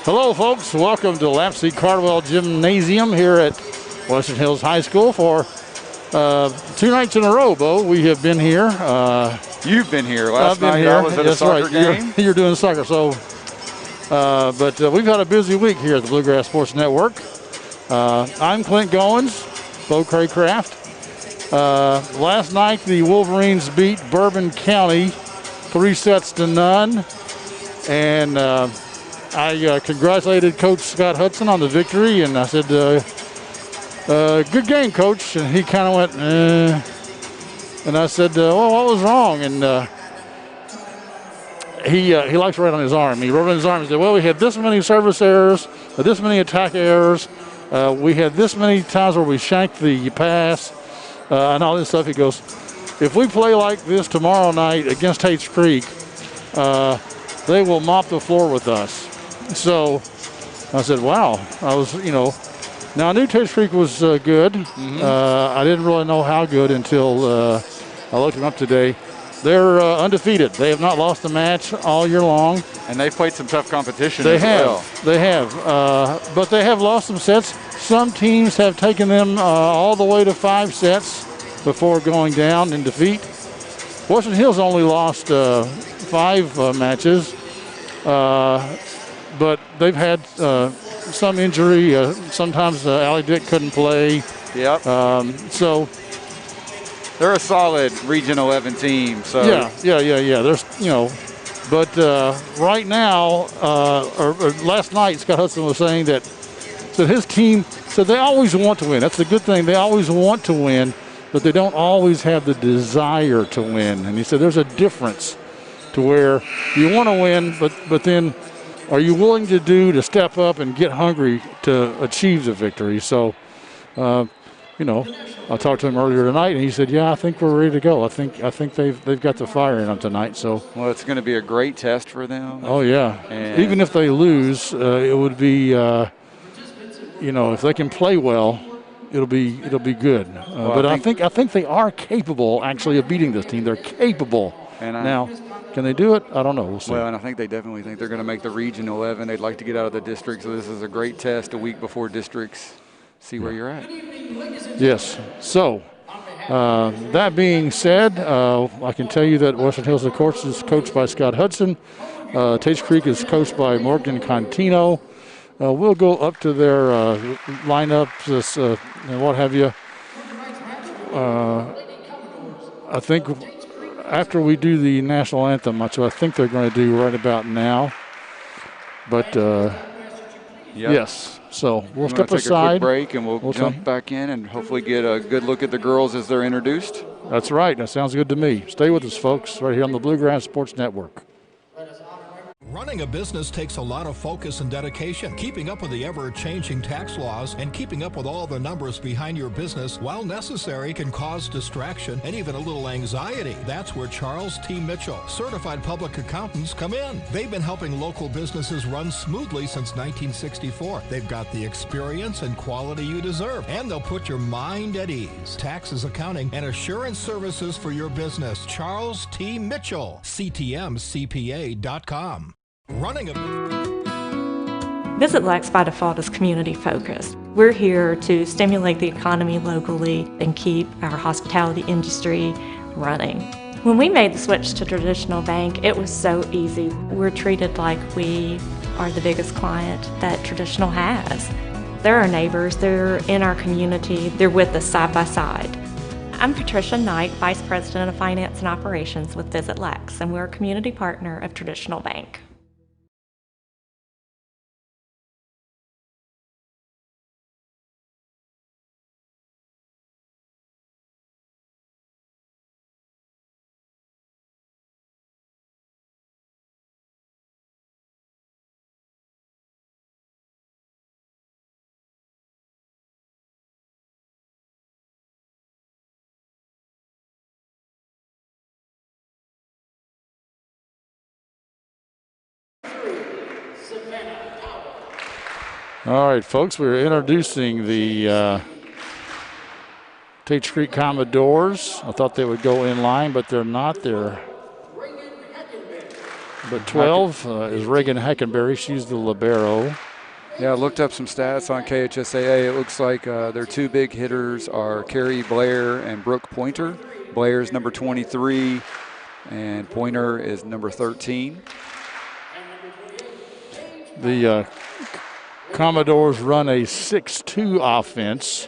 Hello, folks. Welcome to Lapsley Cardwell Gymnasium here at Western Hills High School for 2 nights in a row, Bo. We have been here. You've been here. Last night I was at a soccer game. You're doing soccer. So, but we've had a busy week here at the Bluegrass Sports Network. I'm Clint Goins, Bo Craycraft. Last night the Wolverines beat Bourbon County 3-0. And I congratulated Coach Scott Hudson on the victory, and I said, good game, Coach. And he kind of went, and I said, well, what was wrong? And he likes to write on his arm. He wrote on his arm and said, well, we had this many service errors, this many attack errors. We had this many times where we shanked the pass and all this stuff. He goes, if we play like this tomorrow night against Tates Creek, they will mop the floor with us. So I said, wow. I was, now I knew Tates Creek was good. I didn't really know how good until I looked them up today. They're undefeated. They have not lost a match all year long. And they've played some tough competition as well. They have. But they have lost some sets. Some teams have taken them all the way to 5 sets before going down in defeat. Western Hills only lost 5 matches. But they've had some injury. Sometimes Allie Dick couldn't play. Yep. So they're a solid Region 11 team. So yeah. There's but right now or last night, Scott Hudson was saying that his team said they always want to win. That's the good thing. They always want to win, but they don't always have the desire to win. And he said there's a difference to where you want to win, but then are you willing to step up and get hungry to achieve the victory? So, I talked to him earlier tonight, and he said, "Yeah, I think we're ready to go. I think they've got the fire in them tonight." So, well, it's going to be a great test for them. Oh yeah, and even if they lose, it would be, if they can play well, it'll be good. But I think they are capable actually of beating this team. They're capable. Now, can they do it? I don't know. We'll see. Well, and I think they definitely think they're going to make the Region 11. They'd like to get out of the district, so this is a great test a week before districts. See where you're at. Yes. So, that being said, I can tell you that Western Hills, of course, is coached by Scott Hudson. Tates Creek is coached by Morgan Contino. We'll go up to their lineups and what have you. I think after we do the national anthem, which I think they're going to do right about now. But, yes. So we'll step aside. Take a quick break, and we'll jump back in and hopefully get a good look at the girls as they're introduced. That's right. That sounds good to me. Stay with us, folks, right here on the Bluegrass Sports Network. Running a business takes a lot of focus and dedication. Keeping up with the ever-changing tax laws and keeping up with all the numbers behind your business, while necessary, can cause distraction and even a little anxiety. That's where Charles T. Mitchell, certified public accountants, come in. They've been helping local businesses run smoothly since 1964. They've got the experience and quality you deserve, and they'll put your mind at ease. Taxes, accounting, and assurance services for your business. Charles T. Mitchell, CTMCPA.com. Visit Lex by Default is community focused. We're here to stimulate the economy locally and keep our hospitality industry running. When we made the switch to traditional bank, it was so easy. We're treated like we are the biggest client that traditional has. They're our neighbors, they're in our community, they're with us side by side. I'm Patricia Knight, Vice President of Finance and Operations with Visit Lex, and we're a community partner of Traditional Bank. All right, folks, we're introducing the Tates Creek Commodores. I thought they would go in line, but they're not. They're But 12 is Reagan Hackenberry. She's the libero. Yeah, I looked up some stats on KHSAA. It looks like their two big hitters are Carrie Blair and Brooke Pointer. Blair's number 23, and Pointer is number 13. The Commodores run a 6-2 offense,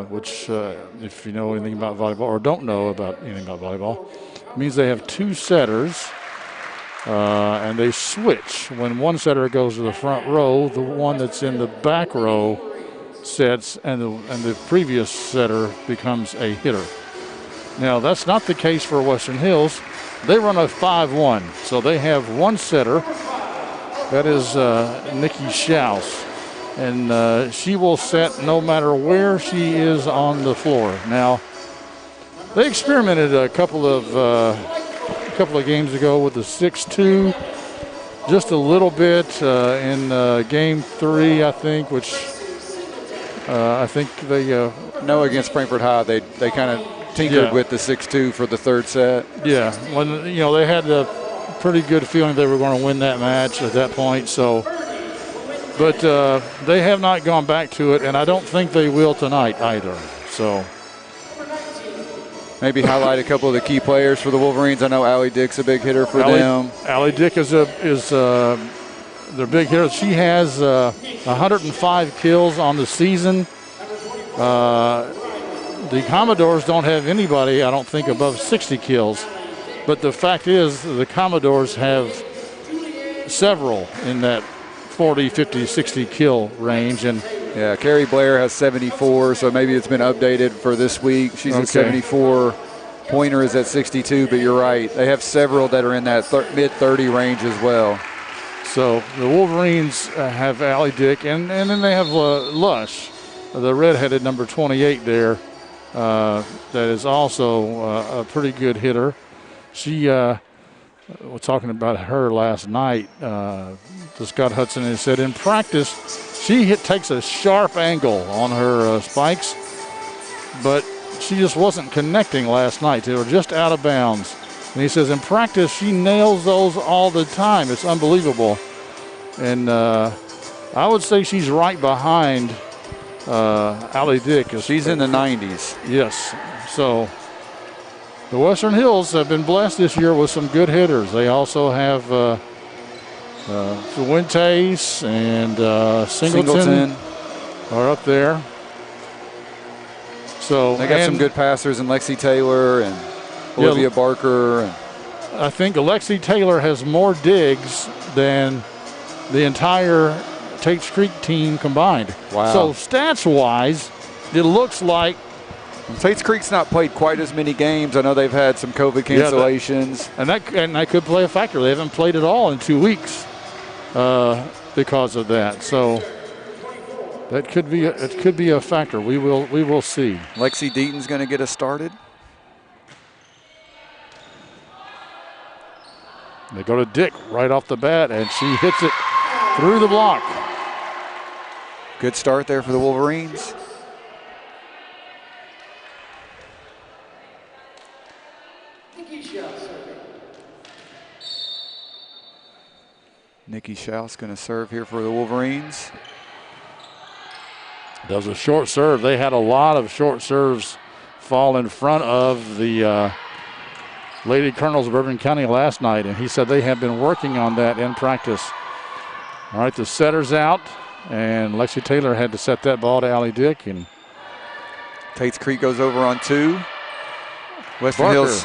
which, if you know anything about volleyball or don't know about anything about volleyball, means they have two setters, and they switch. When one setter goes to the front row, the one that's in the back row sets, and the previous setter becomes a hitter. Now, that's not the case for Western Hills. They run a 5-1, so they have one setter. That is Nikki Schaus, and she will set no matter where she is on the floor. Now, they experimented a couple of games ago with the 6-2, just a little bit in game 3, I think, which I think they No, against Frankfort High, they kind of tinkered with the 6-2 for the third set. Yeah, when they had a pretty good feeling they were going to win that match at that point. So, but they have not gone back to it, and I don't think they will tonight either. So, maybe highlight a couple of the key players for the Wolverines. I know Allie Dick's a big hitter for them. Allie Dick is their big hitter. She has 105 kills on the season. The Commodores don't have anybody, I don't think, above 60 kills. But the fact is, the Commodores have several in that 40, 50, 60 kill range. And yeah, Carrie Blair has 74, so maybe it's been updated for this week. She's at 74. Pointer is at 62, but you're right. They have several that are in that mid-30 range as well. So the Wolverines have Allie Dick, and then they have Lush, the redheaded number 28 there, that is also a pretty good hitter. She, we're talking about her last night to Scott Hudson, and said in practice she takes a sharp angle on her spikes, but she just wasn't connecting last night. They were just out of bounds. And he says in practice she nails those all the time. It's unbelievable. And I would say she's right behind Allie Dick. She's in the 90s. Yes. So the Western Hills have been blessed this year with some good hitters. They also have Fuentes and Singleton are up there. So they got some good passers in Lexi Taylor and Olivia Barker. And I think Alexi Taylor has more digs than the entire Tates Creek team combined. Wow. So stats-wise, it looks like Tates Creek's not played quite as many games. I know they've had some COVID cancellations. And that could play a factor. They haven't played at all in 2 weeks because of that. So that could be a factor. We will see. Lexi Deaton's going to get us started. They go to Dick right off the bat, and she hits it through the block. Good start there for the Wolverines. Nikki Schaus going to serve here for the Wolverines. Does a short serve. They had a lot of short serves fall in front of the Lady Colonels of Bourbon County last night, and he said they have been working on that in practice. All right, the setter's out, and Lexi Taylor had to set that ball to Allie Dick. And Tates Creek goes over on 2. Western Hills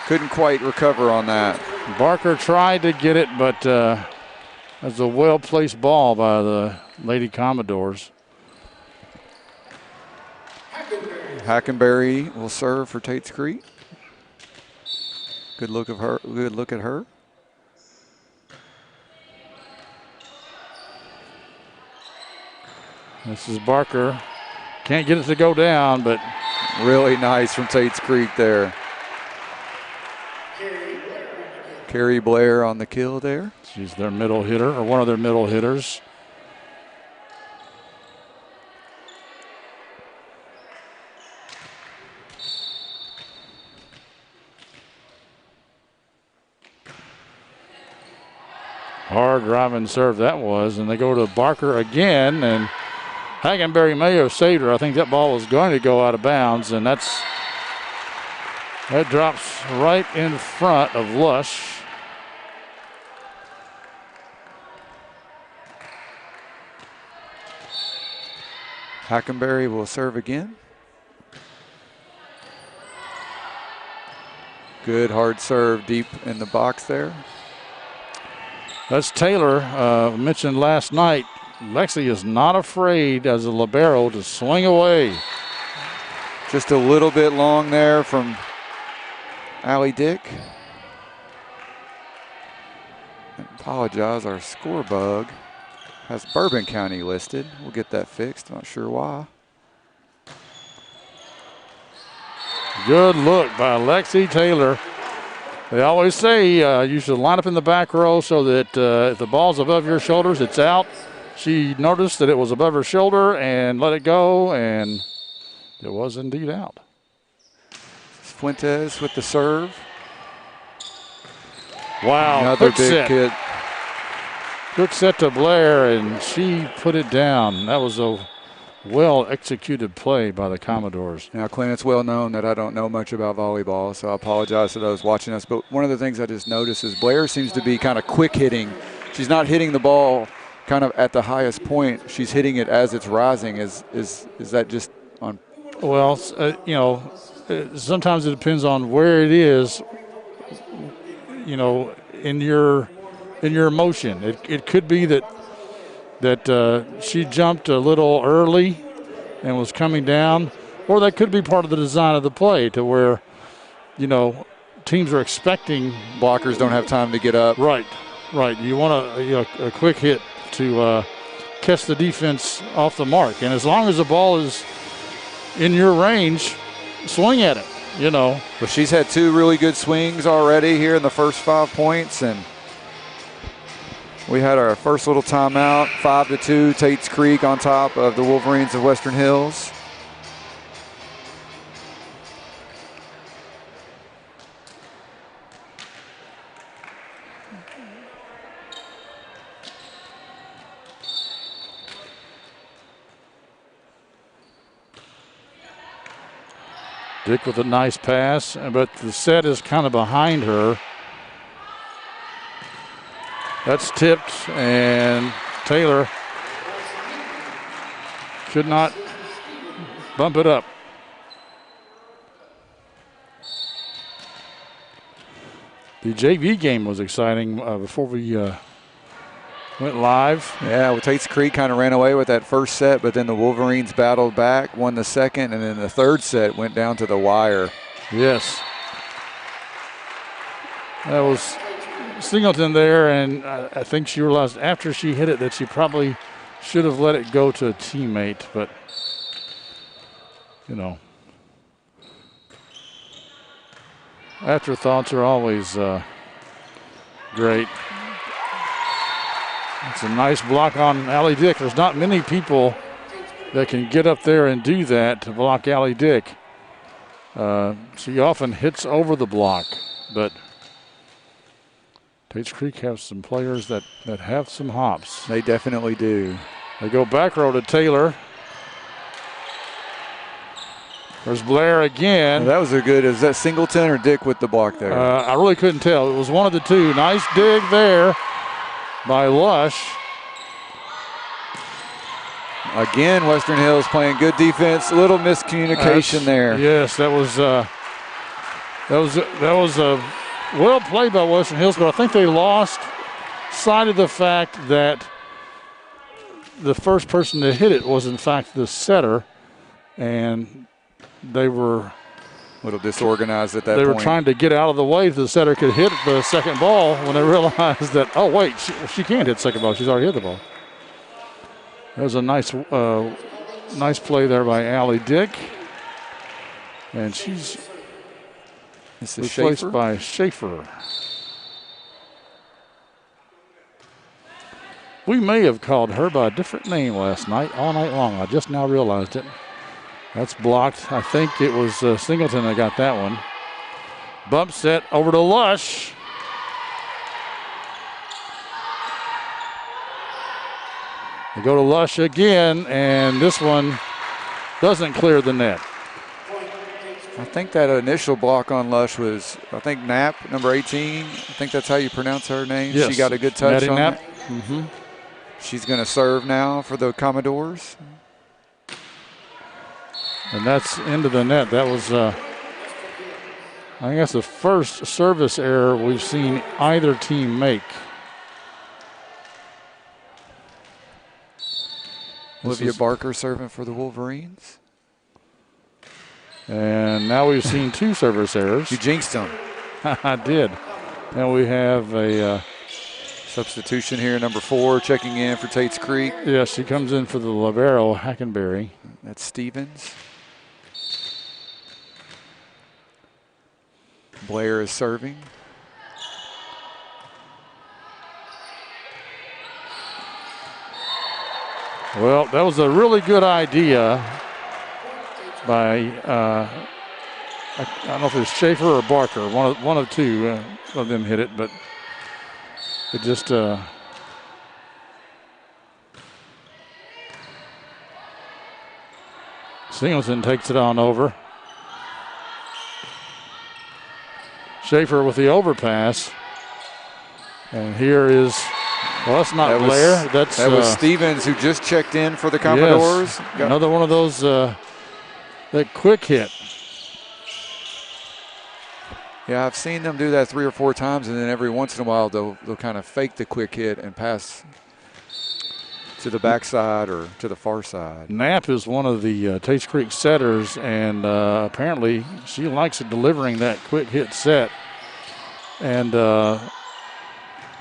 couldn't quite recover on that. Barker tried to get it, but that's a well-placed ball by the Lady Commodores. Hackenberry will serve for Tates Creek. Good look at her. This is Barker. Can't get it to go down, but really nice from Tates Creek there. Carrie Blair on the kill there. She's their middle hitter, or one of their middle hitters. Hard driving serve that was, and they go to Barker again, and Hagenberry may have saved her. I think that ball was going to go out of bounds, and that drops right in front of Lush. Hackenberry will serve again. Good hard serve deep in the box there. That's Taylor. Mentioned last night, Lexi is not afraid as a libero to swing away. Just a little bit long there from Allie Dick. I apologize, our score bug has Bourbon County listed. We'll get that fixed, not sure why. Good look by Lexi Taylor. They always say you should line up in the back row so that if the ball's above your shoulders, it's out. She noticed that it was above her shoulder and let it go, and it was indeed out. Fuentes with the serve. Wow, another quick big set. kid. Quick set to Blair, and she put it down. That was a well-executed play by the Commodores. Now, Clint, it's well known that I don't know much about volleyball, so I apologize to those watching us. But one of the things I just noticed is Blair seems to be kind of quick hitting. She's not hitting the ball kind of at the highest point. She's hitting it as it's rising. Is that just on? Well, you know, sometimes it depends on where it is, you know, in your motion. It could be that she jumped a little early and was coming down, or that could be part of the design of the play to where, you know, teams are expecting. Blockers don't have time to get up. Right. You want a quick hit to catch the defense off the mark. And as long as the ball is in your range, swing at it, you know. But she's had 2 really good swings already here in the first 5 points, and we had our first little timeout, 5-2, Tates Creek on top of the Wolverines of Western Hills. Dick with a nice pass, but the set is kind of behind her. That's tipped, and Taylor should not bump it up. The JV game was exciting before we went live. Yeah, well, Tates Creek kind of ran away with that first set, but then the Wolverines battled back, won the second, and then the third set went down to the wire. Yes. That was Singleton there, and I think she realized after she hit it that she probably should have let it go to a teammate, but, you know, afterthoughts are always great. It's a nice block on Allie Dick. There's not many people that can get up there and do that to block Allie Dick. She often hits over the block, but Tates Creek has some players that have some hops. They definitely do. They go back row to Taylor. There's Blair again. Well, that was a good, is that Singleton or Dick with the block there? I really couldn't tell. It was one of the two. Nice dig there by Lush. Again, Western Hills playing good defense. A little miscommunication there. Yes, that was well played by Western Hills, but I think they lost sight of the fact that the first person to hit it was in fact the setter, and they were a little disorganized at that point. They were trying to get out of the way so the setter could hit the second ball when they realized that, oh wait, she can't hit second ball. She's already hit the ball. That was a nice play there by Allie Dick, and she's replaced by Schaefer. We may have called her by a different name last night, all night long. I just now realized it. That's blocked. I think it was Singleton that got that one. Bump set over to Lush. They go to Lush again, and this one doesn't clear the net. I think that initial block on Lush was, I think, Knapp, number 18. I think that's how you pronounce her name. Yes. She got a good touch Maddie on Knapp. that. Mm-hmm. She's going to serve now for the Commodores. And that's into the net. That was, I think that's the first service error we've seen either team make. Olivia Barker serving for the Wolverines. And now we've seen 2 service errors. You jinxed them. I did. And we have a substitution here, number 4, checking in for Tates Creek. Yeah, she comes in for the libero, Hackenberry. That's Stevens. Blair is serving. Well, that was a really good idea by, I don't know if it's Schaefer or Barker. One of 2 of them hit it, but it just Singleton takes it on over. Schaefer with the overpass. And here is, well, that's not Blair. That was Stevens, who just checked in for the Commodores. Yes, another one of those, that quick hit. Yeah, I've seen them do that 3 or 4 times, and then every once in a while they'll kind of fake the quick hit and pass to the backside or to the far side. Knapp is one of the Tates Creek setters, and apparently she likes it delivering that quick hit set. And the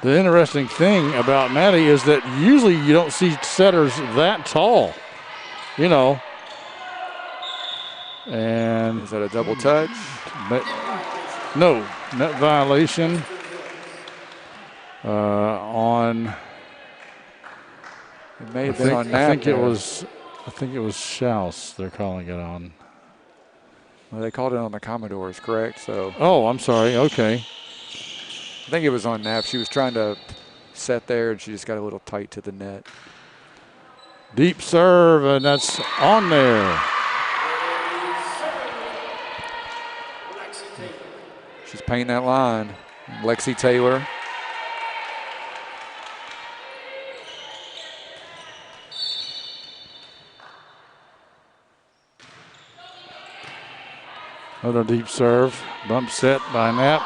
interesting thing about Maddie is that usually you don't see setters that tall, you know. And is that a double touch? No, net violation on. It may have been on Knapp. I think it was Schaus they're calling it on. Well, they called it on the Commodores, correct? So. Oh, I'm sorry. Okay. I think it was on Knapp. She was trying to set there, and she just got a little tight to the net. Deep serve, and that's on there. She's painting that line. Lexi Taylor. Another deep serve. Bump set by Knapp.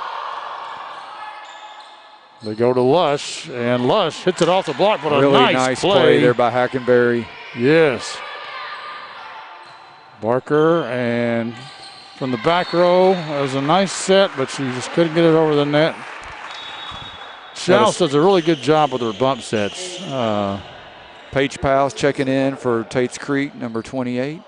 They go to Lush, and Lush hits it off the block, but really a nice play there by Hackenberry. Yes. Barker, and from the back row, it was a nice set, but she just couldn't get it over the net. Schaus does a really good job with her bump sets. Paige Powell's checking in for Tates Creek, number 28.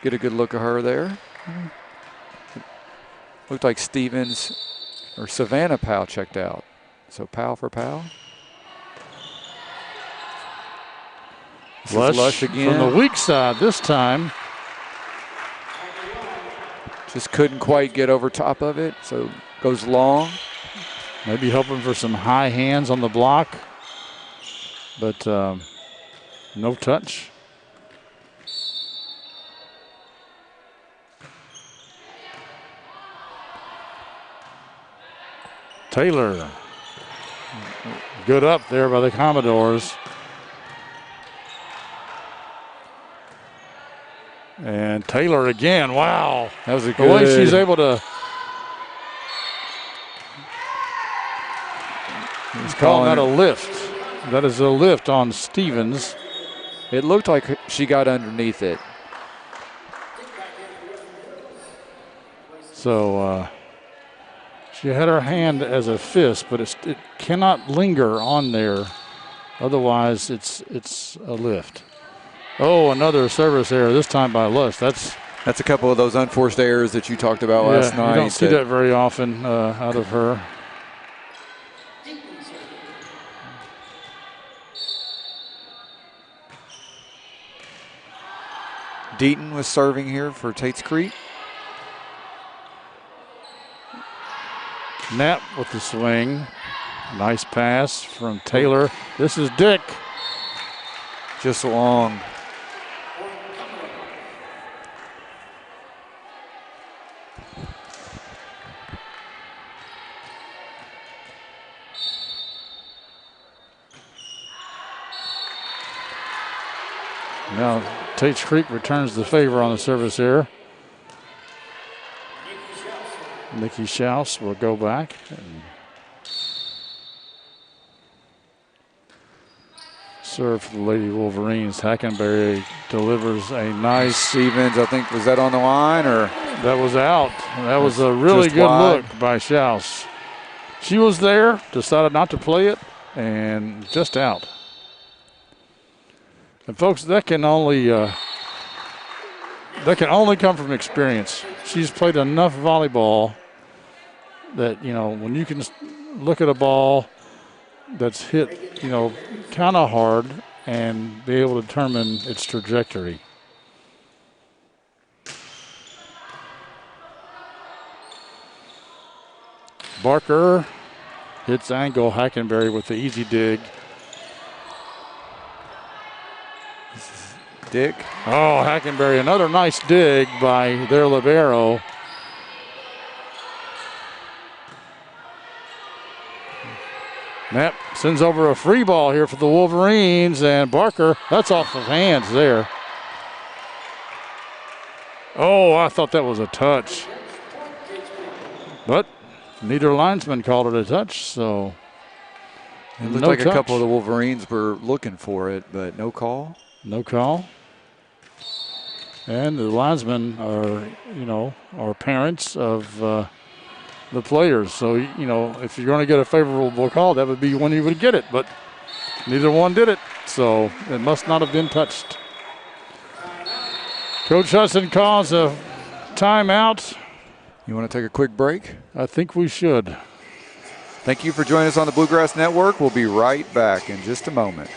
Get a good look at her there. Looked like Stevens or Savannah Powell checked out. So Powell for Powell. Lush again. From the weak side this time. Just couldn't quite get over top of it, so goes long. Maybe hoping for some high hands on the block, but no touch. Taylor, good up there by the Commodores. And Taylor again, wow. That was a good. The way she's able to. He's calling that a lift. That is a lift on Stevens. It looked like she got underneath it. So she had her hand as a fist, but it cannot linger on there. Otherwise, it's a lift. Oh, another service error, this time by Lush. That's a couple of those unforced errors that you talked about last night. You don't see that very often out of her. Deaton was serving here for Tates Creek. Knapp with the swing. Nice pass from Taylor. This is Dick. Just long. Now Tates Creek returns the favor on the service here. Nikki Schaus will go back. Serve for the Lady Wolverines. Hackenberry delivers a nice. Stevens, I think, was that on the line or? That was out. That was a really good look by Schaus. She was there, decided not to play it, and just out. And folks, that can only come from experience. She's played enough volleyball that, you know, when you can look at a ball that's hit, you know, kind of hard and be able to determine its trajectory. Barker hits angle. Hackenberry with the easy dig. Dick. Oh, Hackenberry, another nice dig by their libero. Knapp sends over a free ball here for the Wolverines, and Barker, that's off of hands there. Oh, I thought that was a touch. But neither linesman called it a touch, so it looked like a couple of the Wolverines were looking for it, but no call. No call. And the linesmen are, you know, are parents of the players. So, you know, if you're going to get a favorable call, that would be when you would get it. But neither one did it, so it must not have been touched. Coach Hudson calls a timeout. You want to take a quick break? I think we should. Thank you for joining us on the Bluegrass Network. We'll be right back in just a moment.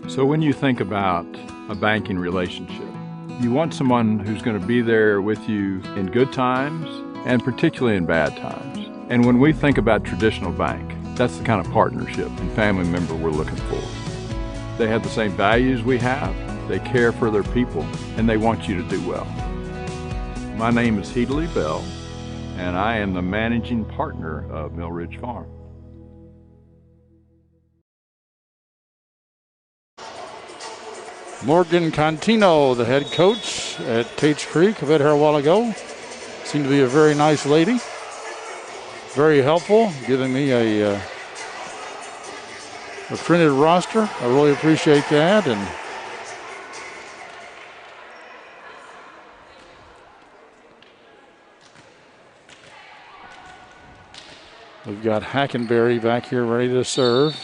So when you think about a banking relationship, you want someone who's going to be there with you in good times and particularly in bad times. And when we think about traditional bank, that's the kind of partnership and family member we're looking for. They have the same values we have, they care for their people, and they want you to do well. My name is Heedley Bell, and I am the managing partner of Mill Ridge Farm. Morgan Contino, the head coach at Tates Creek, I've met her a while ago. Seemed to be a very nice lady. Very helpful, giving me a printed roster. I really appreciate that. And we've got Hackenberry back here ready to serve.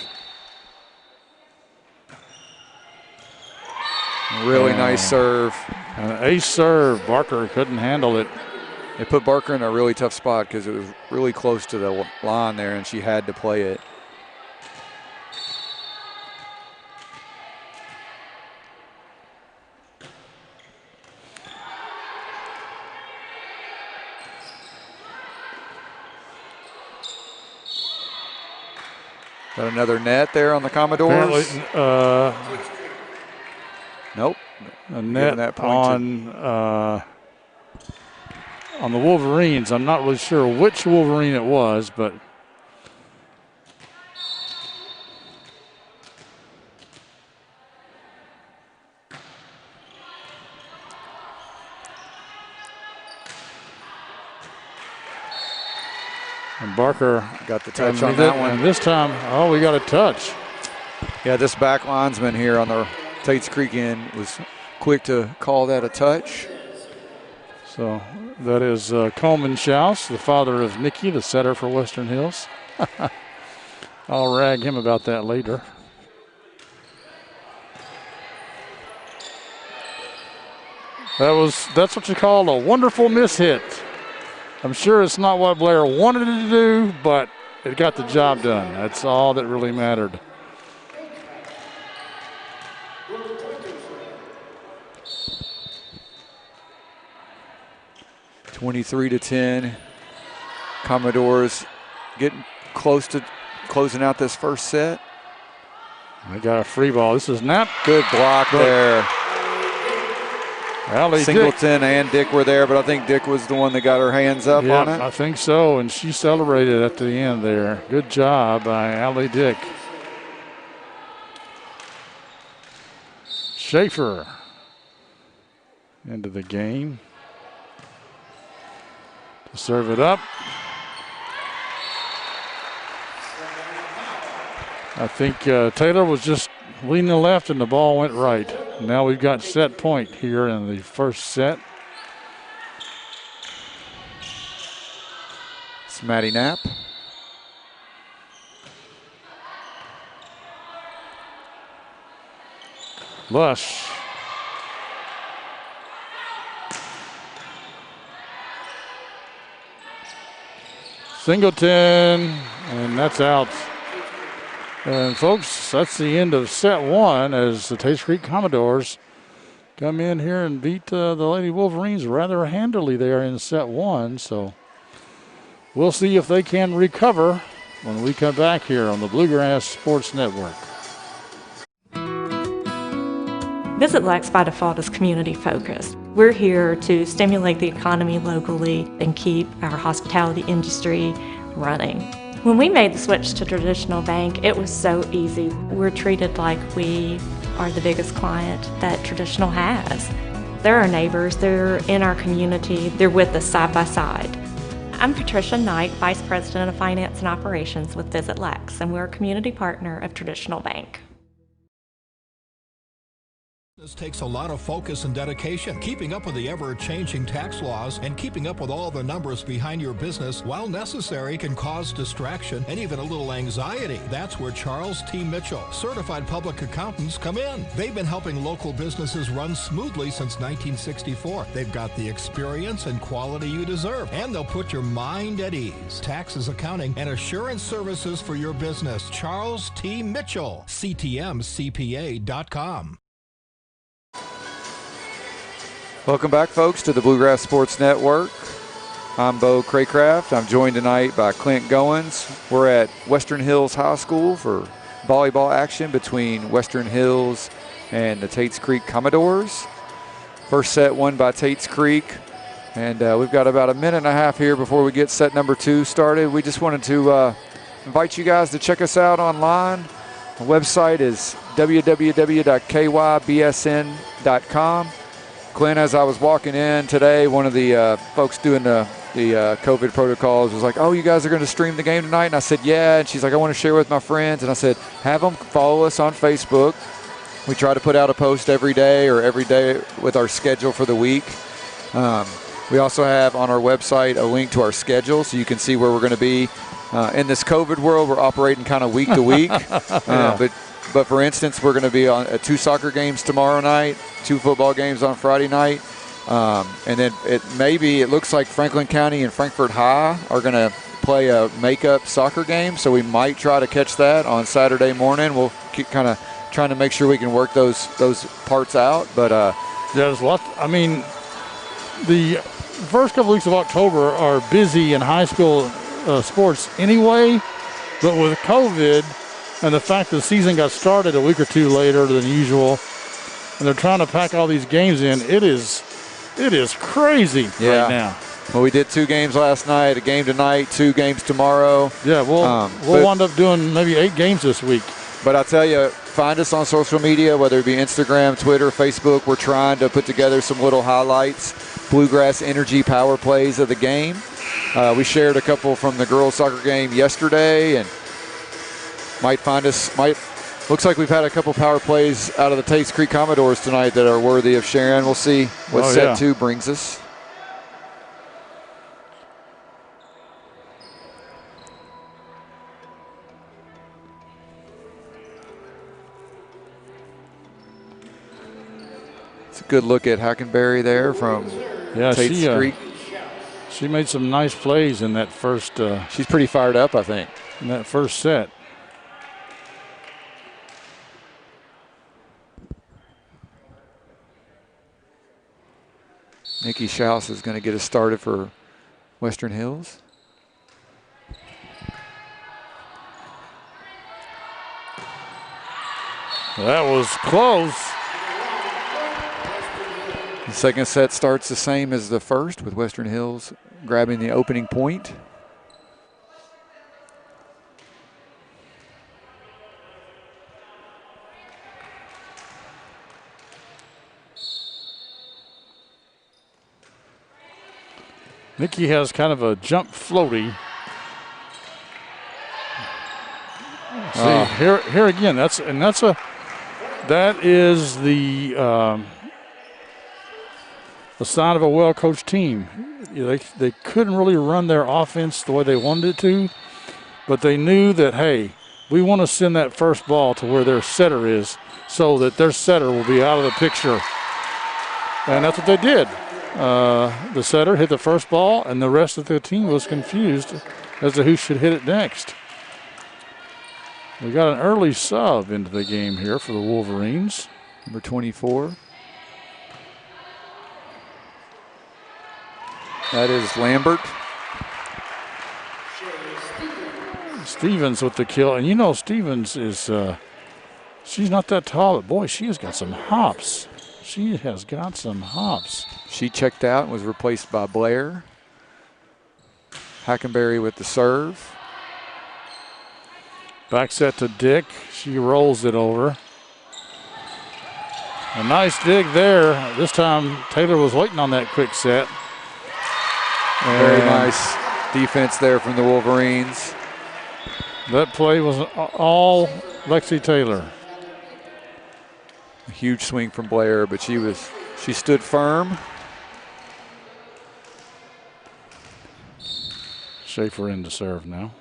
Really nice serve. An ace serve. Barker couldn't handle it. It put Barker in a really tough spot because it was really close to the line there, and she had to play it. Got another net there on the Commodores. Nope. A net on the Wolverines. I'm not really sure which Wolverine it was, but and Barker got the touch on that one. And this time, oh, we got a touch. Yeah, this back linesman here on the Tates Creek end was quick to call that a touch. So that is Coleman Schaus, the father of Nikki, the setter for Western Hills. I'll rag him about that later. That's what you call a wonderful mishit. I'm sure it's not what Blair wanted it to do, but it got the job done. That's all that really mattered. (23-10). Commodores getting close to closing out this first set. I got a free ball. This is Knapp. Good block there. Allie Singleton and Dick were there, but I think Dick was the one that got her hands up on it. I think so, and she celebrated at the end there. Good job by Allie Dick. Schaefer into the game to serve it up. I think Taylor was just leaning left and the ball went right. Now we've got set point here in the first set. It's Maddie Knapp. Lush. Singleton, and that's out. And folks, that's the end of set one as the Tates Creek Commodores come in here and beat the Lady Wolverines rather handily there in set one. So we'll see if they can recover when we come back here on the Bluegrass Sports Network. Visit Lex by Default is community focused. We're here to stimulate the economy locally and keep our hospitality industry running. When we made the switch to traditional bank, it was so easy. We're treated like we are the biggest client that traditional has. They're our neighbors, they're in our community, they're with us side by side. I'm Patricia Knight, Vice President of Finance and Operations with Visit Lex, and we're a community partner of Traditional Bank. This takes a lot of focus and dedication. Keeping up with the ever-changing tax laws and keeping up with all the numbers behind your business, while necessary, can cause distraction and even a little anxiety. That's where Charles T. Mitchell, certified public accountants, come in. They've been helping local businesses run smoothly since 1964. They've got the experience and quality you deserve, and they'll put your mind at ease. Taxes, accounting, and assurance services for your business. Charles T. Mitchell, CTMCPA.com. Welcome back, folks, to the Bluegrass Sports Network. I'm Bo Craycraft. I'm joined tonight by Clint Goins. We're at Western Hills High School for volleyball action between Western Hills and the Tates Creek Commodores. First set won by Tates Creek, and we've got about a minute and a half here before we get set number 2 started. We just wanted to invite you guys to check us out online. The website is www.kybsn.com. Clint, as I was walking in today, one of the folks doing the COVID protocols was like, "Oh, you guys are going to stream the game tonight?" And I said, "Yeah." And she's like, "I want to share with my friends." And I said, "Have them follow us on Facebook. We try to put out a post every day with our schedule for the week. We also have on our website a link to our schedule, so you can see where we're going to be. In this COVID world, we're operating kind of week to week. Yeah. But for instance, we're going to be on 2 soccer games tomorrow night, 2 football games on Friday night. And then it looks like Franklin County and Frankfort High are going to play a makeup soccer game. So we might try to catch that on Saturday morning. We'll keep kind of trying to make sure we can work those parts out. But there's lots. I mean, the first couple weeks of October are busy in high school sports anyway. But with COVID and the fact that the season got started a week or 2 later than usual, and they're trying to pack all these games in, it is crazy right now. Well, we did 2 games last night, a game tonight, 2 games tomorrow. Yeah, we'll wind up doing maybe 8 games this week. But I'll tell you, find us on social media, whether it be Instagram, Twitter, Facebook. We're trying to put together some little highlights, Bluegrass Energy power plays of the game. We shared a couple from the girls' soccer game yesterday, and looks like we've had a couple power plays out of the Tates Creek Commodores tonight that are worthy of sharing. We'll see what set 2 brings us. It's a good look at Hackenberry there from Tates Creek. She made some nice plays in that first. She's pretty fired up, I think, in that first set. Nikki Schaus is going to get us started for Western Hills. That was close. The second set starts the same as the first, with Western Hills grabbing the opening point. Nikki has kind of a jump floaty. See, here again, that is the sign of a well-coached team. They couldn't really run their offense the way they wanted it to, but they knew that, hey, we want to send that first ball to where their setter is so that their setter will be out of the picture. And that's what they did. The setter hit the first ball, and the rest of the team was confused as to who should hit it next. We got an early sub into the game here for the Wolverines. Number 24. That is Lambert. Stevens with the kill. And you know Stevens is, she's not that tall, but boy, she has got some hops. She has got some hops. She checked out and was replaced by Blair. Hackenberry with the serve. Back set to Dick. She rolls it over. A nice dig there. This time Taylor was waiting on that quick set. Very nice defense there from the Wolverines. That play was all Lexi Taylor. A huge swing from Blair, but she stood firm. Schaefer in to serve now.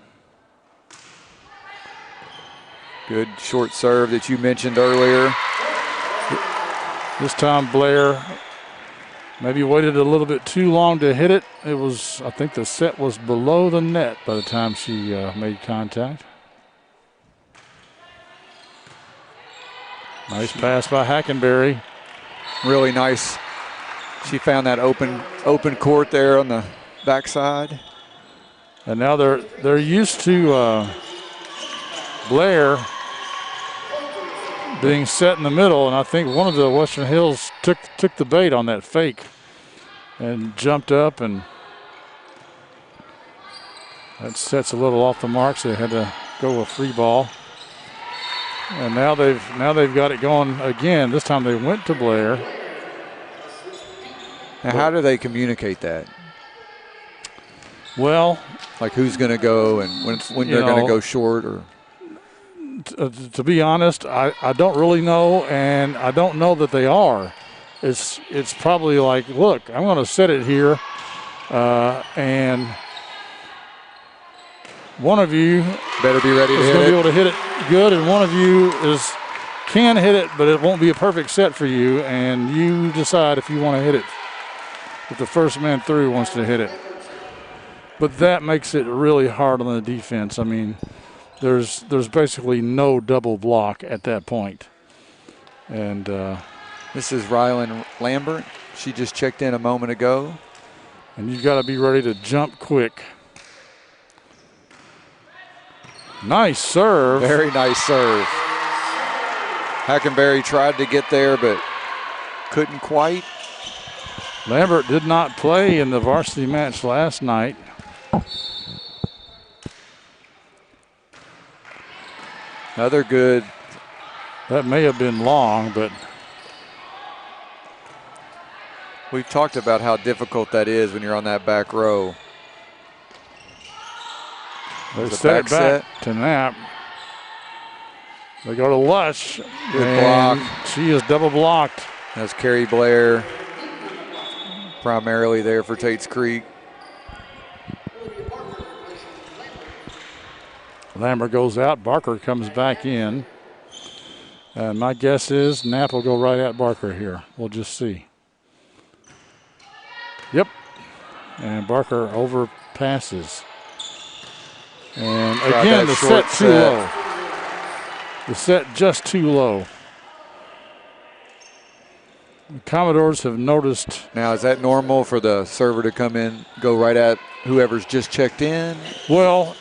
Good short serve that you mentioned earlier. This time Blair maybe waited a little bit too long to hit it. It was, I think the set was below the net by the time she made contact. Nice pass by Hackenberry. Really nice. She found that open court there on the backside. And now they're used to Blair being set in the middle, and I think one of the Western Hills took the bait on that fake and jumped up, and that set's a little off the mark, so they had to go a free ball. And now they've got it going again. This time they went to Blair. Now, how do they communicate that? Well, like who's going to go and when they're going to go short, or to be honest, I don't really know, and I don't know that they are. It's probably like, look, I'm going to set it here, and one of you better be ready to is going to be able to hit it good, and one of you can hit it, but it won't be a perfect set for you, and you decide if you want to hit it, if the first man through wants to hit it. But that makes it really hard on the defense. I mean, there's basically no double block at that point. And this is Rylan Lambert. She just checked in a moment ago. And you've got to be ready to jump quick. Nice serve. Very nice serve. Hackenberry tried to get there, but couldn't quite. Lambert did not play in the varsity match last night. Another good. That may have been long, but we've talked about how difficult that is when you're on that back row. They set it back to Knapp. They go to Lush. Good block. She is double blocked. That's Carrie Blair, primarily there for Tates Creek. Lambert goes out. Barker comes back in. And my guess is Knapp will go right at Barker here. We'll just see. Yep. And Barker overpasses. And again, the set too low. The set just too low. The Commodores have noticed. Now, is that normal for the server to come in, go right at whoever's just checked in? Well,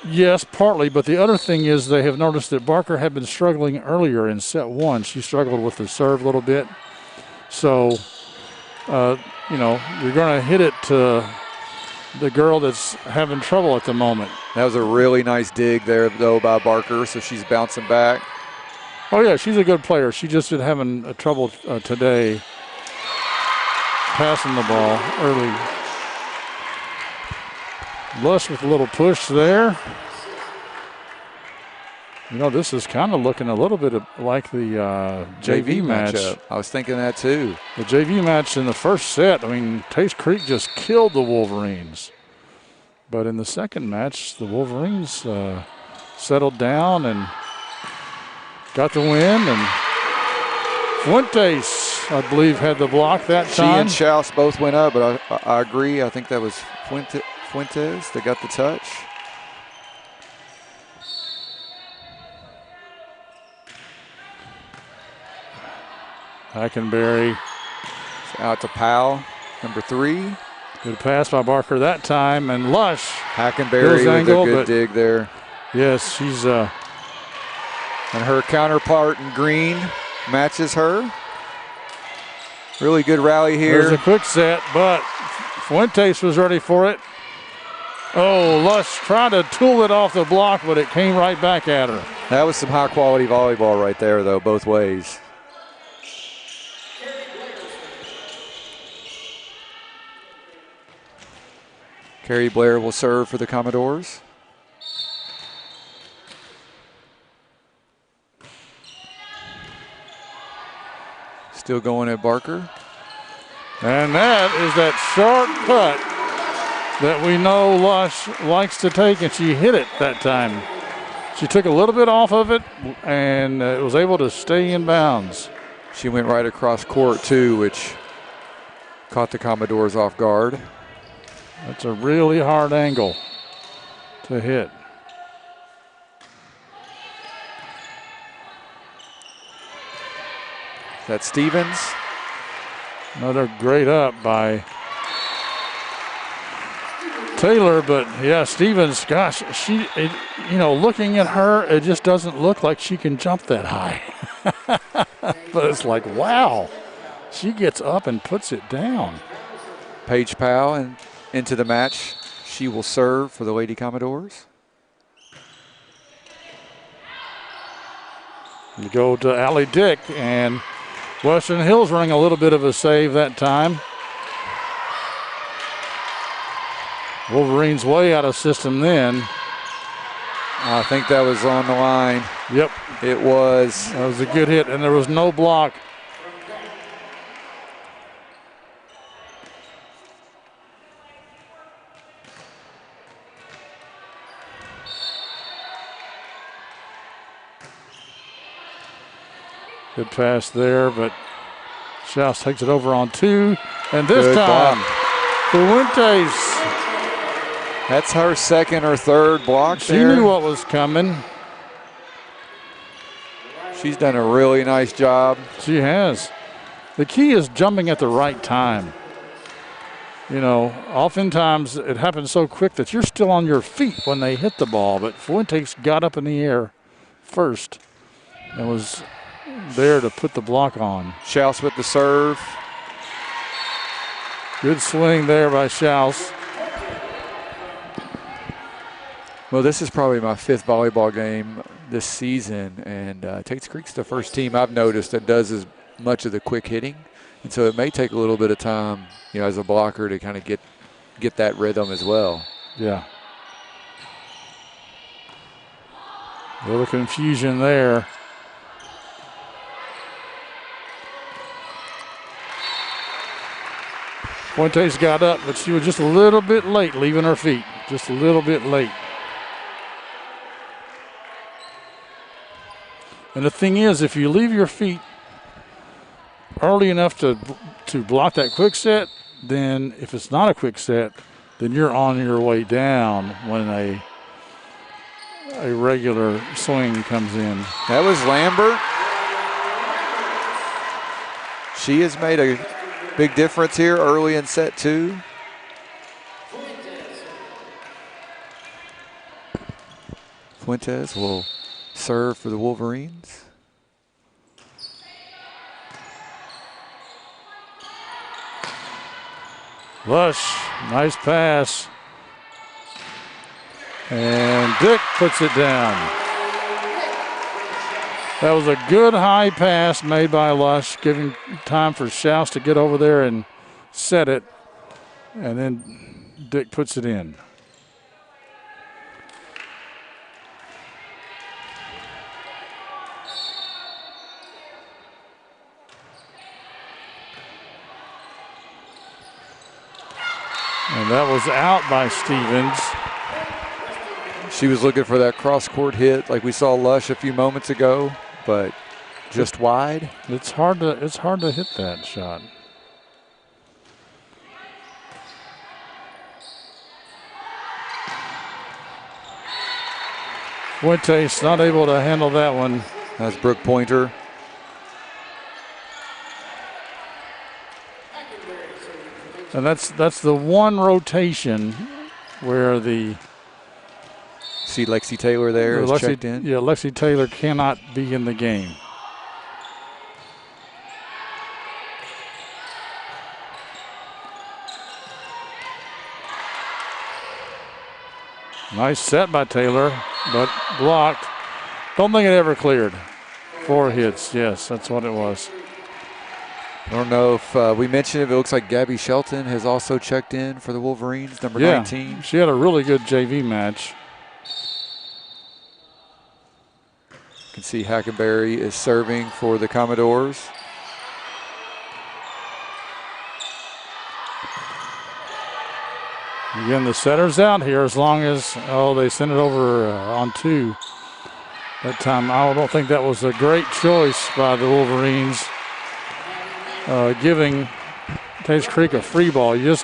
Yes, partly, but the other thing is they have noticed that Barker had been struggling earlier in set 1. She struggled with the serve a little bit. So, you know, you're going to hit it to the girl that's having trouble at the moment. That was a really nice dig there, though, by Barker, so she's bouncing back. Oh, yeah, she's a good player. She just been having trouble today passing the ball early. Lush with a little push there. You know, this is kind of looking a little bit like the JV match. Matchup. I was thinking that too. The JV match in the first set, I mean, Tates Creek just killed the Wolverines. But in the second match, the Wolverines settled down and got the win. And Fuentes, I believe, had the block that time. She and Schaus both went up, but I agree. I think that was Fuentes that got the touch. Hackenberry. Out to Powell, number 3. Good pass by Barker that time, and Lush. Hackenberry with angle, a good dig there. Yes, she's and her counterpart in green matches her. Really good rally here. There's a quick set, but Fuentes was ready for it. Oh, Lush tried to tool it off the block, but it came right back at her. That was some high-quality volleyball right there, though, both ways. Carrie Blair will serve for the Commodores. Still going at Barker. And that is that short cut that we know Lush likes to take, and she hit it that time. She took a little bit off of it and was able to stay in bounds. She went right across court, too, which caught the Commodores off guard. That's a really hard angle to hit. That's Stevens. Another great up by Taylor, but yeah, Stevens, gosh, you know, looking at her, it just doesn't look like she can jump that high. But it's like, wow, she gets up and puts it down. Paige Powell and into the match. She will serve for the Lady Commodores. You go to Allie Dick, and Western Hills running a little bit of a save that time. Wolverines way out of system then. I think that was on the line. Yep. It was. That was a good hit, and there was no block. Good pass there, but Schaus takes it over on 2. And this Good time, block. Fuentes. That's her second or third block She there. knew what was coming. She's done a really nice job. She has. The key is jumping at the right time. You know, oftentimes it happens so quick that you're still on your feet when they hit the ball, but Fuentes got up in the air first and was there to put the block on. Schaus with the serve. Good swing there by Schaus. Well, this is probably my 5th volleyball game this season, and Tates Creek's the first team I've noticed that does as much of the quick hitting, and so it may take a little bit of time, you know, as a blocker to kind of get that rhythm as well. Yeah. A little confusion there. Fuentes got up, but she was just a little bit late leaving her feet. Just a little bit late. And the thing is, if you leave your feet early enough to block that quick set, then if it's not a quick set, then you're on your way down when a regular swing comes in. That was Lambert. She has made a big difference here early in set 2. Fuentes will serve for the Wolverines. Lush, nice pass. And Dick puts it down. That was a good high pass made by Lush, giving time for Schaus to get over there and set it. And then Dick puts it in. And that was out by Stevens. She was looking for that cross-court hit like we saw Lush a few moments ago, but just wide. It's hard to hit that shot. Fuentes not able to handle that one. That's Brooke Pointer. And that's the one rotation where the see Lexi Taylor there is checked in. Yeah, Lexi Taylor cannot be in the game. Nice set by Taylor, but blocked. Don't think it ever cleared. 4 hits, yes, that's what it was. I don't know if we mentioned it, but it looks like Gabby Shelton has also checked in for the Wolverines, number 19. She had a really good JV match. You can see Hackenberry is serving for the Commodores. Again, the setter's out here as long as, they sent it over on 2. That time, I don't think that was a great choice by the Wolverines. Giving Tates Creek a free ball. You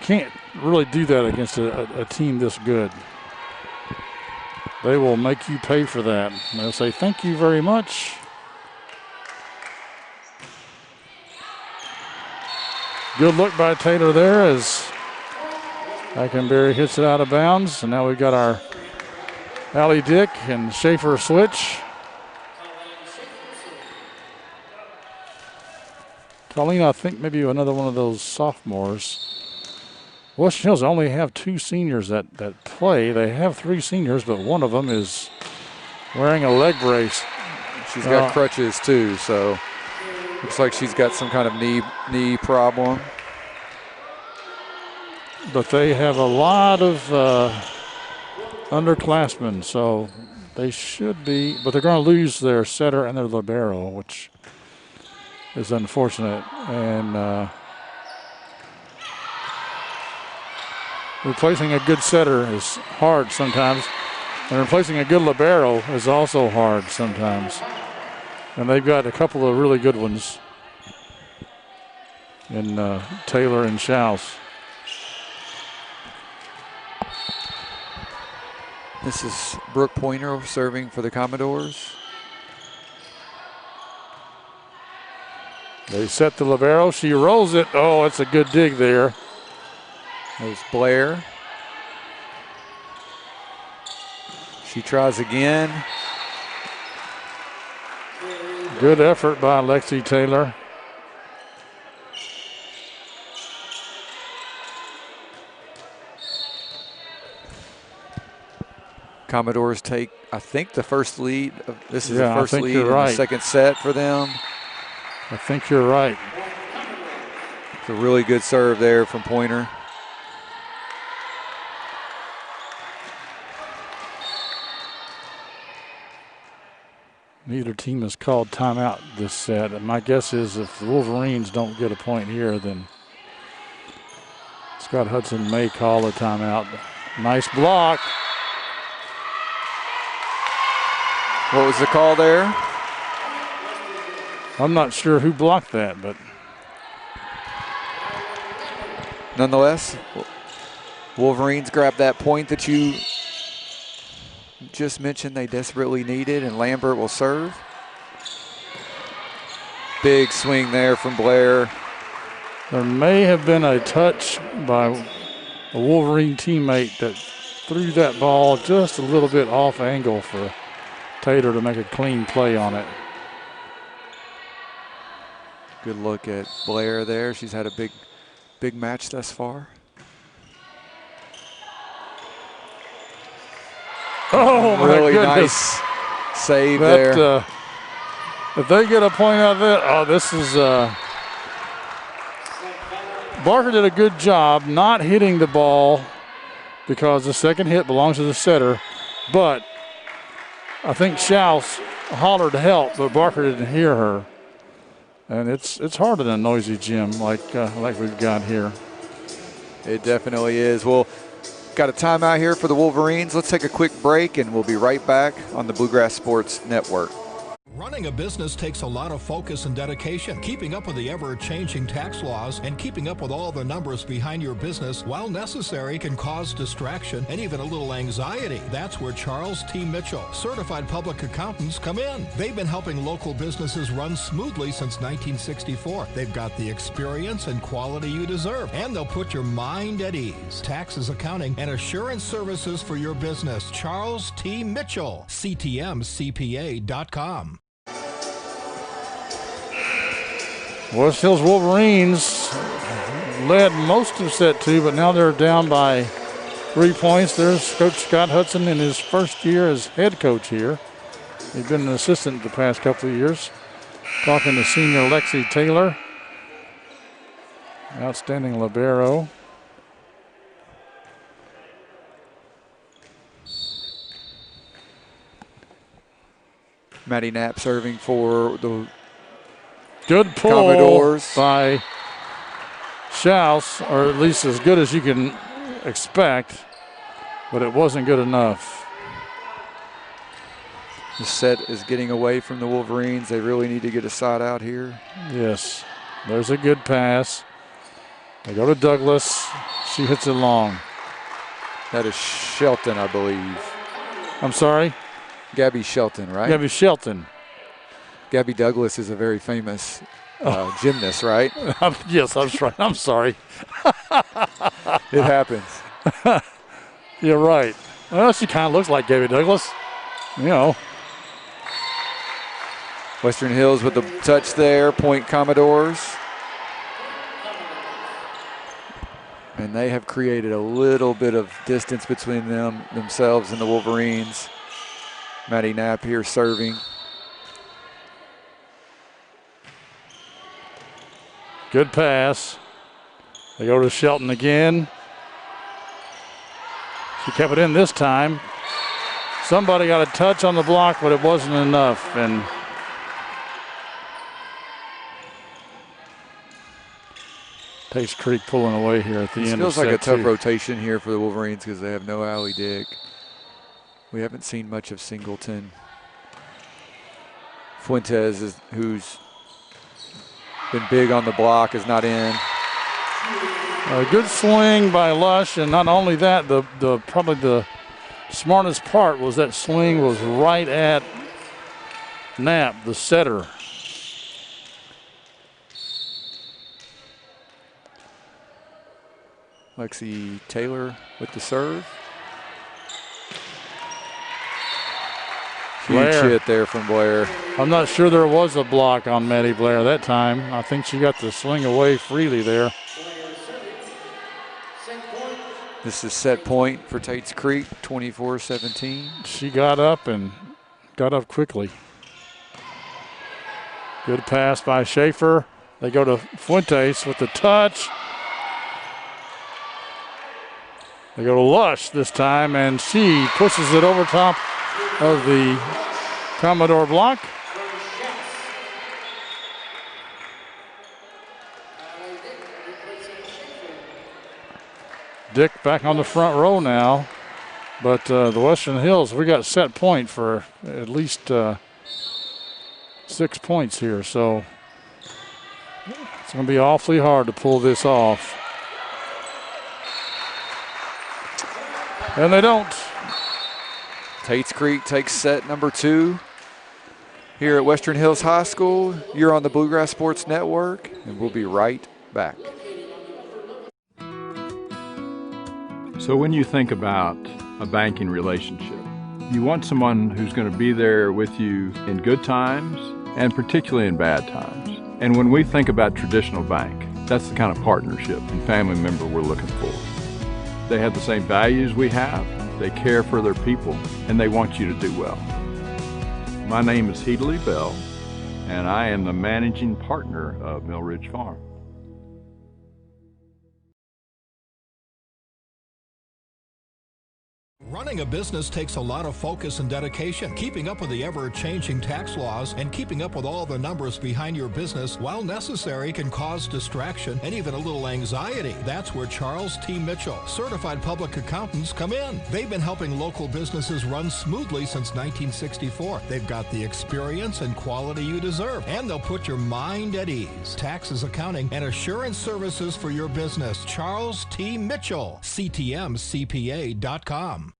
can't really do that against a team this good. They will make you pay for that. And they'll say, thank you very much. Good look by Taylor there as Hackenberry hits it out of bounds. And now we've got our Allie Dick and Schaefer switch. Colleen, I think maybe another one of those sophomores. Western Hills only have 2 seniors that play. They have 3 seniors, but one of them is wearing a leg brace. She's got crutches too, so looks like she's got some kind of knee problem. But they have a lot of underclassmen, so they should be. But they're going to lose their setter and their libero, which is unfortunate. And replacing a good setter is hard sometimes. And replacing a good libero is also hard sometimes. And they've got a couple of really good ones in Taylor and Schaus. This is Brooke Pointer serving for the Commodores. They set the libero. She rolls it. Oh, it's a good dig there. There's Blair. She tries again. Good effort by Lexi Taylor. Commodores take, I think, the first lead. This is Yeah, the first I think lead you're in right. the second set for them. I think you're right. It's a really good serve there from Pointer. Neither team has called timeout this set. And my guess is if the Wolverines don't get a point here, then Scott Hudson may call a timeout. Nice block. What was the call there? I'm not sure who blocked that, but nonetheless, Wolverines grab that point that you just mentioned they desperately needed, and Lambert will serve. Big swing there from Blair. there may have been a touch by a Wolverine teammate that threw that ball just a little bit off angle for Tater to make a clean play on it. Good look at Blair there. She's had a big match thus far. Oh, my really goodness. Nice save there. If they get a point out of it, this is Barker did a good job not hitting the ball because the second hit belongs to the setter, but I think Schaus hollered help, but Barker didn't hear her. And it's hard in a noisy gym like we've got here. It definitely is. Well, got a timeout here for the Wolverines. Let's take a quick break, and we'll be right back on the Bluegrass Sports Network. Running a business takes a lot of focus and dedication. Keeping up with the ever-changing tax laws and keeping up with all the numbers behind your business, while necessary, can cause distraction and even a little anxiety. That's where Charles T. Mitchell, certified public accountants, come in. They've been helping local businesses run smoothly since 1964. They've got the experience and quality you deserve, and they'll put your mind at ease. Taxes, accounting, and assurance services for your business. Charles T. Mitchell, CTMCPA.com. West Hills Wolverines led most of set 2, but now they're down by 3 points. There's Coach Scott Hudson in his first year as head coach here. He's been an assistant the past couple of years. Talking to senior Lexi Taylor. Outstanding libero. Maddie Knapp serving for the good pull Commodores by Schaus, or at least as good as you can expect, but it wasn't good enough. The set is getting away from the Wolverines. They really need to get a side out here. Yes, there's a good pass. They go to Douglas. She hits it long. That is Shelton, I believe. I'm sorry? Gabby Shelton, right? Gabby Shelton. Gabby Douglas is a very famous gymnast, right? Yes, that's right. I'm sorry. It happens. You're right. Well, she kind of looks like Gabby Douglas. You know. Western Hills with the touch there, point Commodores. And they have created a little bit of distance between themselves and the Wolverines. Maddie Knapp here serving. Good pass. They go to Shelton again. She kept it in this time. Somebody got a touch on the block, but it wasn't enough. And Tates Creek pulling away here at the end. It feels like a tough rotation here for the Wolverines because they have no Allie Dick. We haven't seen much of Singleton. Fuentes, who's been big on the block, is not in. A good swing by Lush, and not only that, probably the smartest part was that swing was right at Knapp, the setter. Lexi Taylor with the serve. Huge hit there from Blair. I'm not sure there was a block on Maddie Blair that time. I think she got the swing away freely there. This is set point for Tates Creek, 24-17. She got up and got up quickly. Good pass by Schaefer. They go to Fuentes with the touch. They go to Lush this time, and she pushes it over top of the Commodore block. Dick back on the front row now, but the Western Hills, we got set point for at least 6 points here, so it's going to be awfully hard to pull this off. And they don't. Tates Creek takes set number 2 here at Western Hills High School. You're on the Bluegrass Sports Network, and we'll be right back. So when you think about a banking relationship. You want someone who's going to be there with you in good times and particularly in bad times. And when we think about traditional bank, that's the kind of partnership and family member we're looking for. They have the same values we have, they care for their people, and they want you to do well. My name is Heatley Bell, and I am the managing partner of Mill Ridge Farm. Running a business takes a lot of focus and dedication. Keeping up with the ever-changing tax laws and keeping up with all the numbers behind your business, while necessary, can cause distraction and even a little anxiety. That's where Charles T. Mitchell, certified public accountants, come in. They've been helping local businesses run smoothly since 1964. They've got the experience and quality you deserve, and they'll put your mind at ease. Taxes, accounting, and assurance services for your business. Charles T. Mitchell, CTMCPA.com.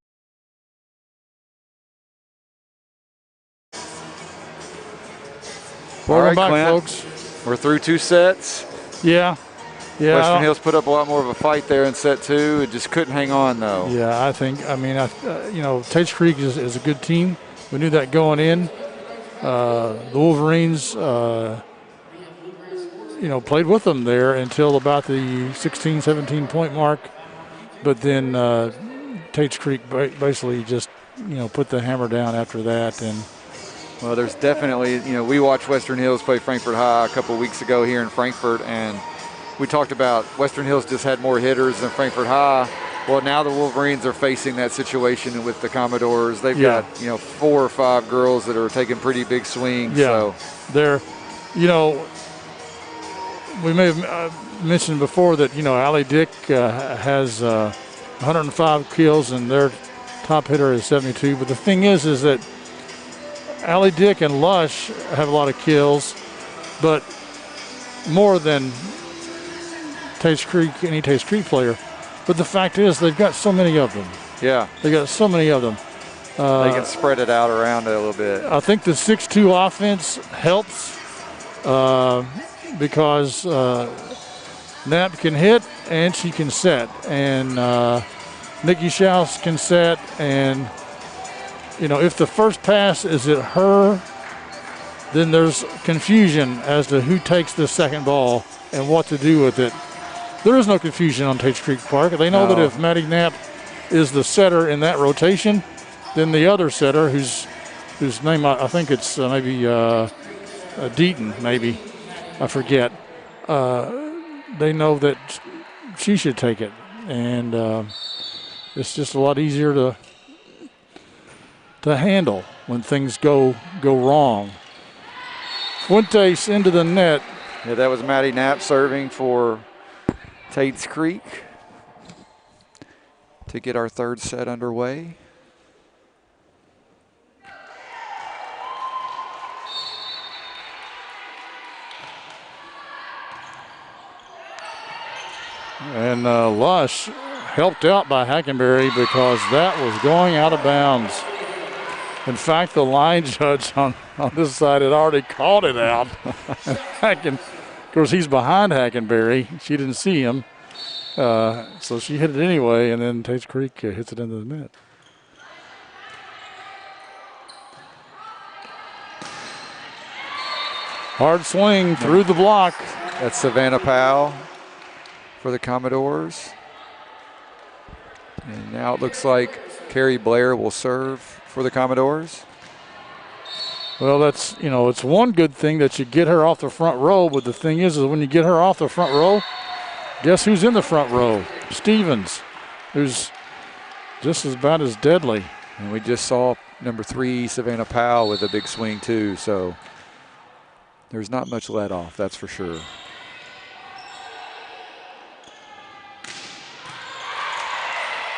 All right, Welcome back, Clint. folks. We're through 2 sets. Yeah. Western Hills put up a lot more of a fight there in set 2. It just couldn't hang on, though. Yeah, Tates Creek is a good team. We knew that going in. The Wolverines, played with them there until about the 16, 17 point mark. But then Tates Creek basically just, put the hammer down after that. And well, there's definitely, we watched Western Hills play Frankfort High a couple weeks ago here in Frankfort, and we talked about Western Hills just had more hitters than Frankfort High. Well, now the Wolverines are facing that situation with the Commodores. They've got, 4 or 5 girls that are taking pretty big swings. Yeah, so they're, we may have mentioned before that, Allie Dick has 105 kills and their top hitter is 72. But the thing is that Allie Dick and Lush have a lot of kills, but more than Tates Creek, any Tates Creek player. But the fact is they've got so many of them. Yeah. They got so many of them. They can spread it out around it a little bit. I think the 6-2 offense helps because Knapp can hit and she can set. And Nikki Schaus can set. And, if the first pass is at her, then there's confusion as to who takes the second ball and what to do with it. There is no confusion on Tates Creek Park. They know that if Maddie Knapp is the setter in that rotation, then the other setter, whose name I think it's maybe Deaton, maybe I forget. They know that she should take it, and it's just a lot easier to handle when things go wrong. Fuentes into the net. Yeah, that was Maddie Knapp serving for Tates Creek to get our 3rd set underway. And Lush helped out by Hackenberry because that was going out of bounds. In fact, the line judge on this side had already called it out. And of course, he's behind Hackenberry. She didn't see him. So she hit it anyway, and then Tates Creek hits it into the net. Hard swing through the block. That's Savannah Powell for the Commodores. And now it looks like Carrie Blair will serve for the Commodores. Well, that's, it's one good thing that you get her off the front row, but the thing is when you get her off the front row, guess who's in the front row? Stevens, who's just about as deadly. And we just saw number 3, Savannah Powell, with a big swing too, so there's not much let off, that's for sure.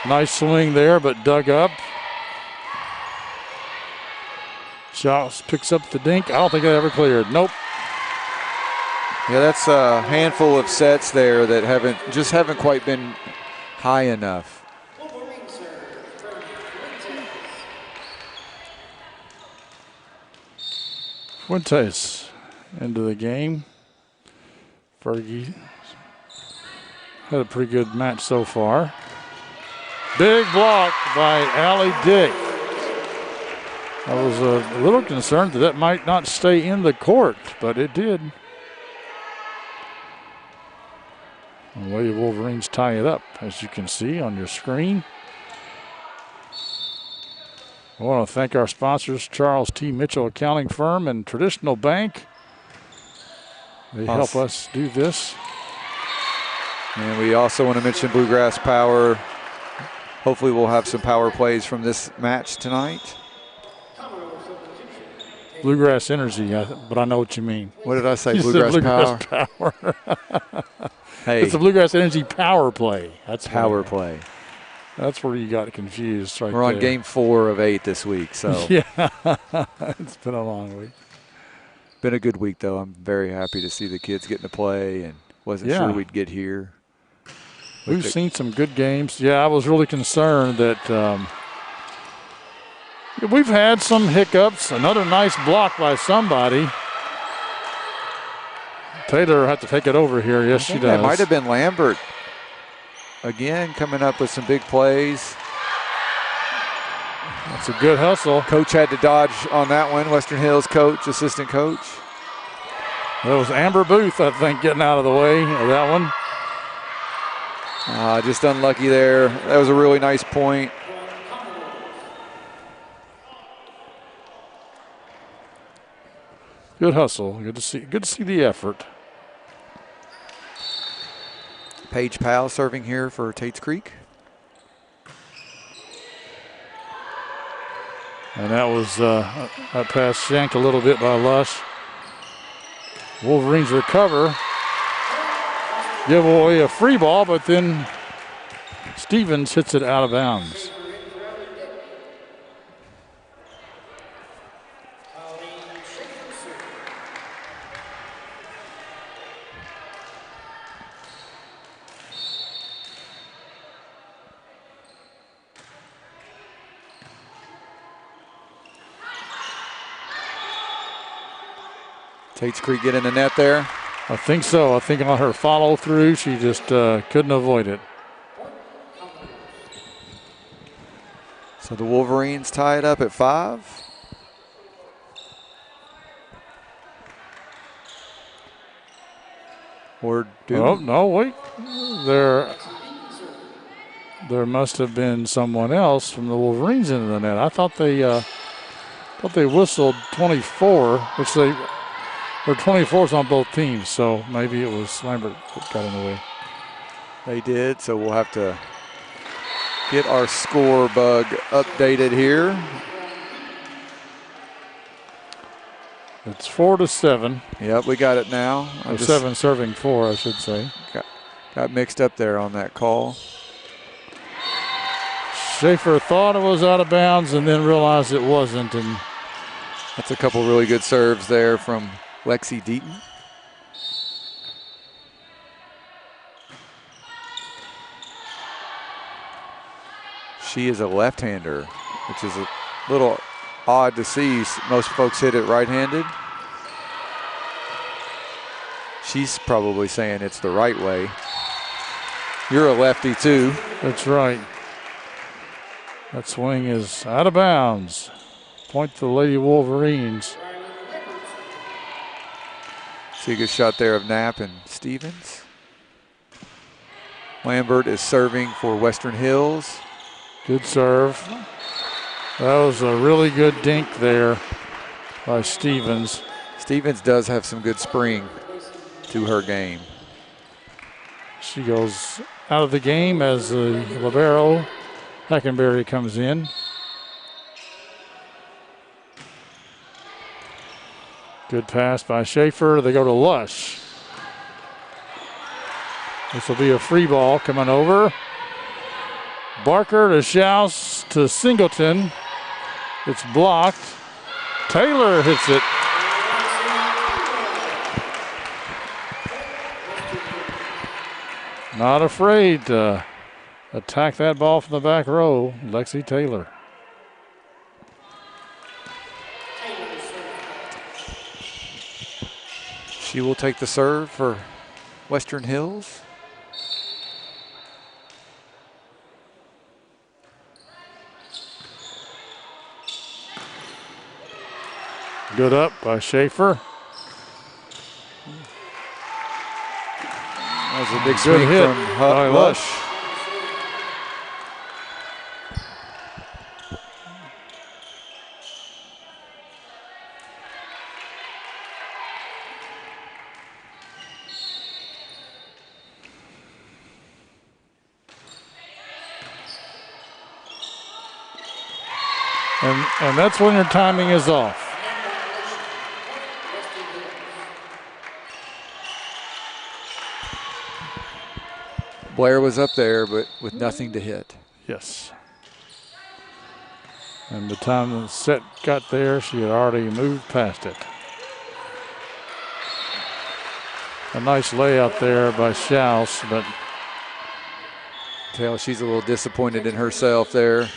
Nice swing there, but dug up. Schaus picks up the dink. I don't think that ever cleared. Nope. Yeah, that's a handful of sets there that haven't quite been high enough. Fuentes into the game. Fergie had a pretty good match so far. Big block by Allie Dick. I was a little concerned that might not stay in the court, but it did. And the Lady Wolverines tie it up, as you can see on your screen. I want to thank our sponsors, Charles T. Mitchell Accounting Firm and Traditional Bank. They help us do this. And we also want to mention Bluegrass Power. Hopefully we'll have some power plays from this match tonight. Bluegrass Energy, but I know what you mean. What did I say? You Bluegrass Power. Hey, it's a Bluegrass Energy power play. That's power play. That's where you got confused right there. We're on game 4 of 8 this week, so. Yeah, it's been a long week. Been a good week, though. I'm very happy to see the kids getting to play and wasn't sure we'd get here. We've seen some good games. Yeah, I was really concerned that we've had some hiccups. Another nice block by somebody. Taylor had to take it over here. Yes, she does. It might have been Lambert. Again, coming up with some big plays. That's a good hustle. Coach had to dodge on that one. Western Hills coach, assistant coach. That was Amber Booth, I think, getting out of the way of that one. Just unlucky there. That was a really nice point. Good hustle. Good to see the effort. Paige Powell serving here for Tates Creek. And that was that pass shanked a little bit by Lush. Wolverines recover. Give away a free ball, but then Stevens hits it out of bounds. Tates Creek get in the net there. I think so. I think on her follow through, she just couldn't avoid it. So the Wolverines tie it up at 5. Or do? Oh no! Wait, there must have been someone else from the Wolverines into the net. I thought they whistled 24, which there 24s on both teams, so maybe it was Lambert that got in the way. They did, so we'll have to get our score bug updated here. It's 4-7. Yep, we got it now. Or 7 serving 4, I should say. Got mixed up there on that call. Schaefer thought it was out of bounds and then realized it wasn't, and that's a couple really good serves there from Lexi Deaton. She is a left-hander, which is a little odd to see. Most folks hit it right-handed. She's probably saying it's the right way. You're a lefty too. That's right. That swing is out of bounds. Point to the Lady Wolverines. See a good shot there of Knapp and Stevens. Lambert is serving for Western Hills. Good serve. That was a really good dink there by Stevens. Stevens does have some good spring to her game. She goes out of the game as the libero, Hackenberry, comes in. Good pass by Schaefer. They go to Lush. This will be a free ball coming over. Barker to Schaus to Singleton. It's blocked. Taylor hits it. Not afraid to attack that ball from the back row, Lexi Taylor. She will take the serve for Western Hills. Good up by Schaefer. That was a big swing hit from by Lush. And that's when your timing is off. Blair was up there, but with nothing to hit. Yes. And the time the set got there, she had already moved past it. A nice layout there by Schaus, but Tell she's a little disappointed in herself there.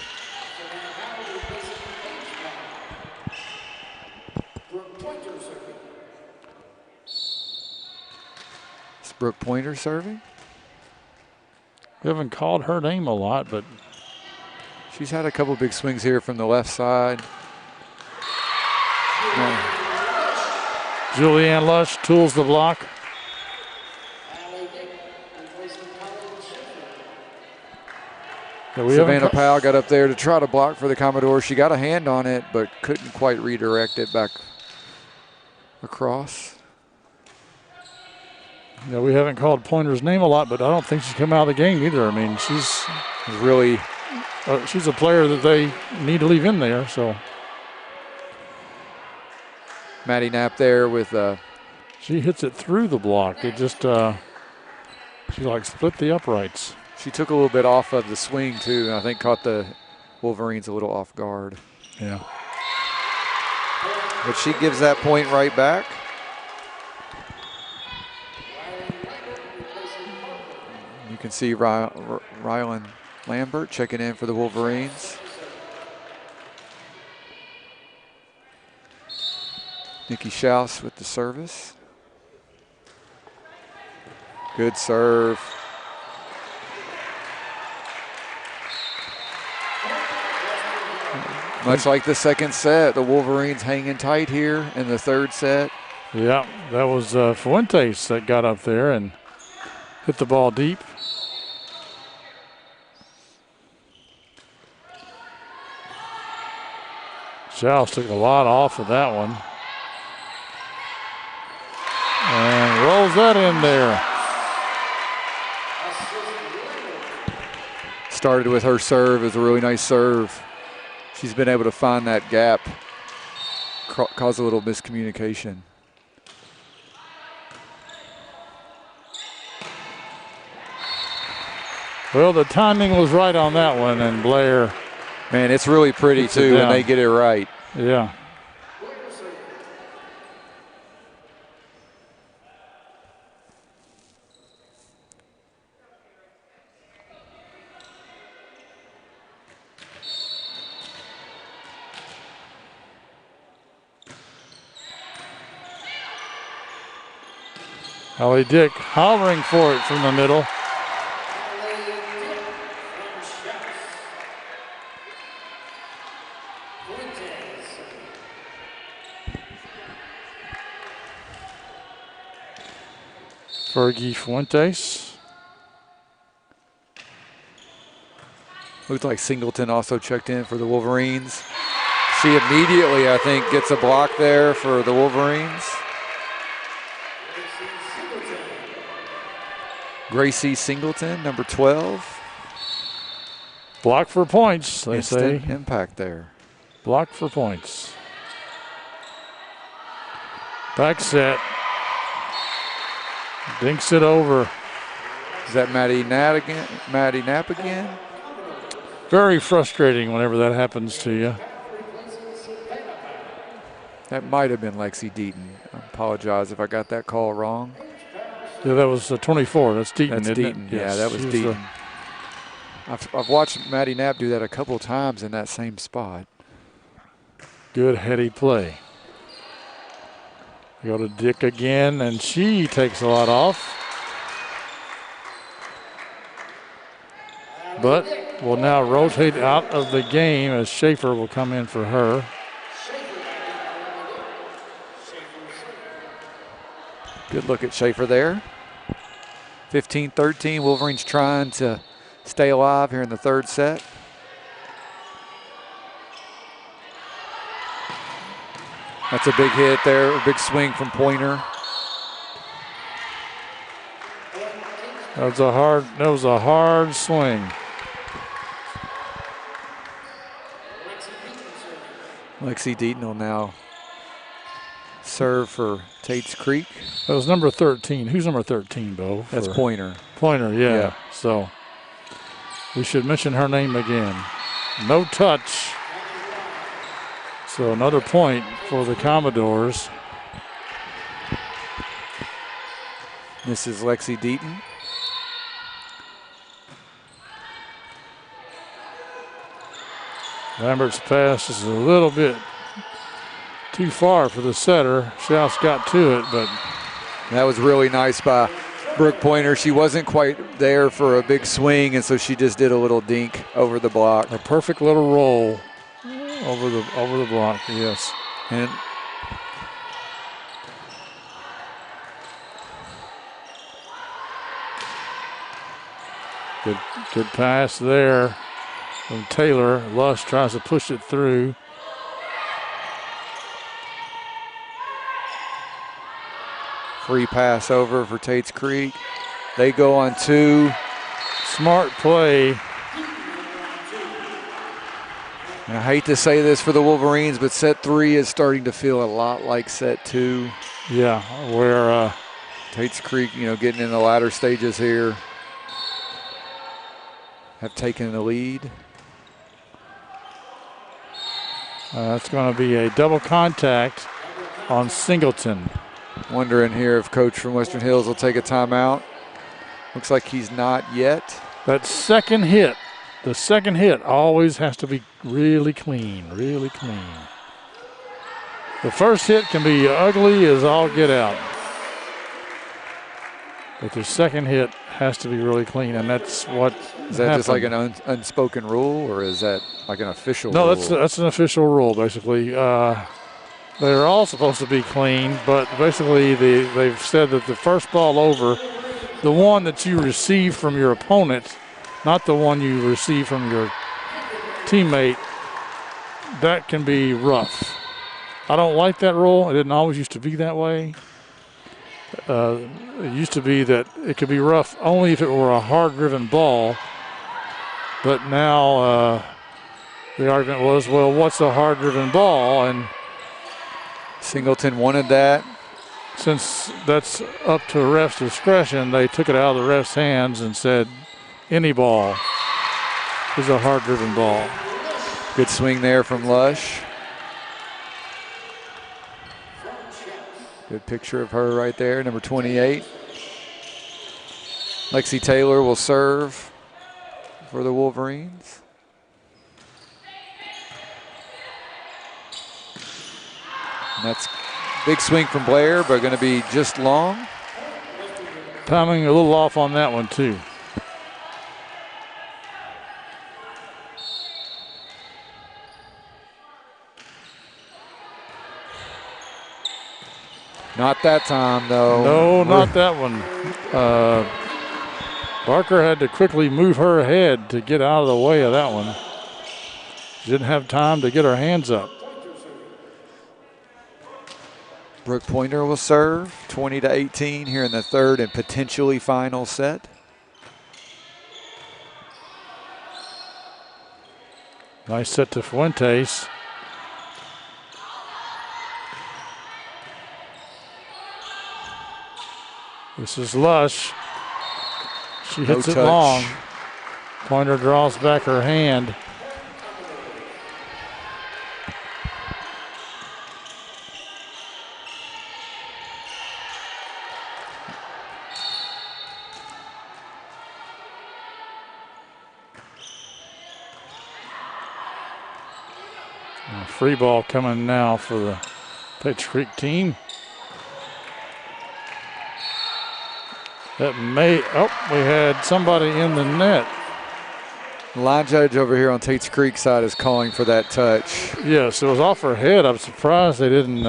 Is Brooke Pointer serving? we haven't called her name a lot, but She's had a couple big swings here from the left side. Julianne Lush tools the block. Savannah Powell got up there to try to block for the Commodore. She got a hand on it, but couldn't quite redirect it back across. Yeah, we haven't called Pointer's name a lot, but I don't think she's come out of the game either. I mean, she's really, she's a player that they need to leave in there. So Maddie Knapp there with. She hits it through the block. It just she like split the uprights. She took a little bit off of the swing too, and I think caught the Wolverines a little off guard. Yeah. But she gives that point right back. You can see Rylan Lambert checking in for the Wolverines. Nikki Schaus with the service. Good serve. Much like the second set, the Wolverines hanging tight here in the third set. Yeah, that was Fuentes that got up there and hit the ball deep. Schaus took a lot off of that one. And rolls that in there. Started with her serve. It was a really nice serve. She's been able to find that gap, cause a little miscommunication. Well, the timing was right on that one, and Blair. Man, it's really pretty too when they get it right. Yeah. Holly Dick hovering for it from the middle. Fergie Fuentes. Looked like Singleton also checked in for the Wolverines. She immediately, I think, gets a block there for the Wolverines. Gracie Singleton, number 12. Block for points, they Instant say. Impact there. Block for points. Back set. Dinks it over. Is that Maddie Knapp again? Very frustrating whenever that happens to you. That might have been Lexi Deaton. I apologize if I got that call wrong. Yeah, that was 24. That's Deaton, That's isn't Deaton. it? Yeah, that was Deaton. I've watched Maddie Knapp do that a couple times in that same spot. Good heady play. Go to Dick again, and she takes a lot off. But will now rotate out of the game as Schaefer will come in for her. Good look at Schaefer there. 15-13, Wolverines trying to stay alive here in the third set. That's a big hit there, a big swing from Pointer. That was a hard swing. Lexi Deaton will now serve for Tates Creek. That was number 13. Who's number 13, Bo? That's Pointer. Pointer, yeah. So we should mention her name again. No touch. So another point for the Commodores. This is Lexi Deaton. Lambert's pass is a little bit too far for the setter. Schaus got to it, but that was really nice by Brooke Pointer. She wasn't quite there for a big swing, and so she just did a little dink over the block. A perfect little roll over the block, yes. And good pass there from Taylor. Lush tries to push it through. Free pass over for Tates Creek. They go on 2. Smart play. And I hate to say this for the Wolverines, but set 3 is starting to feel a lot like set 2. Yeah, where Tates Creek, getting in the latter stages here, have taken the lead. That's going to be a double contact on Singleton. Wondering here if Coach from Western Hills will take a timeout. Looks like he's not yet. That second hit, the second hit always has to be really clean, really clean. The first hit can be ugly as all get out. But the second hit has to be really clean, and that's what Is that happened. just like an unspoken rule, or is that like an official rule? No, that's an official rule, basically. They're all supposed to be clean, but basically they've said that the first ball over, the one that you receive from your opponent, not the one you receive from your teammate, that can be rough. I don't like that rule. It didn't always used to be that way. It used to be that it could be rough only if it were a hard-driven ball, but now the argument was, well, what's a hard-driven ball? And Singleton wanted that. Since that's up to a ref's discretion, they took it out of the ref's hands and said any ball is a hard-driven ball. Good swing there from Lush. Good picture of her right there, number 28. Lexi Taylor will serve for the Wolverines. And that's big swing from Blair, but going to be just long. Timing a little off on that one, too. Not that time, though. No, not that one. Barker had to quickly move her ahead to get out of the way of that one. She didn't have time to get her hands up. Brooke Pointer will serve, 20-18 here in the third and potentially final set. Nice set to Fuentes. This is Lush. She hits it long. Pointer draws back her hand. Free ball coming now for the Tates Creek team. That may, we had somebody in the net. The line judge over here on Tates Creek side is calling for that touch. Yes, it was off her head. I'm surprised they didn't.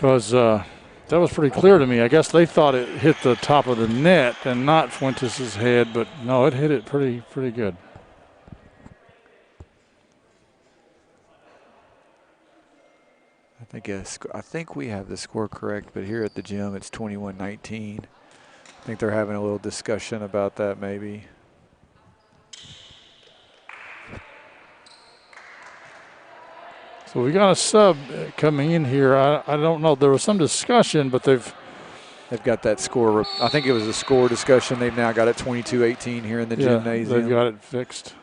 because that was pretty clear to me. I guess they thought it hit the top of the net and not Fuentes' head, but no, it hit it pretty good. I think we have the score correct, but here at the gym it's 21-19. I think they're having a little discussion about that maybe. So we got a sub coming in here. I don't know. There was some discussion, but they've got that score. I think it was a score discussion. They've now got it 22-18 here in the gymnasium. They've got it fixed.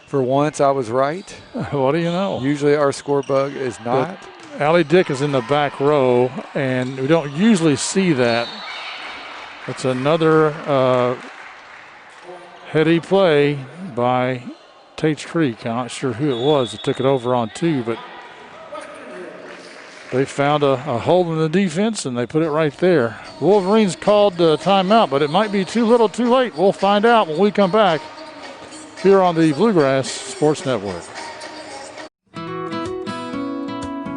For once, I was right. What do you know? Usually our score bug is not. But Allie Dick is in the back row, and we don't usually see that. It's another heady play by Tates Creek. I'm not sure who it was that took it over on 2, but they found a hole in the defense, and they put it right there. Wolverines called timeout, but it might be too little too late. We'll find out when we come back here on the Bluegrass Sports Network.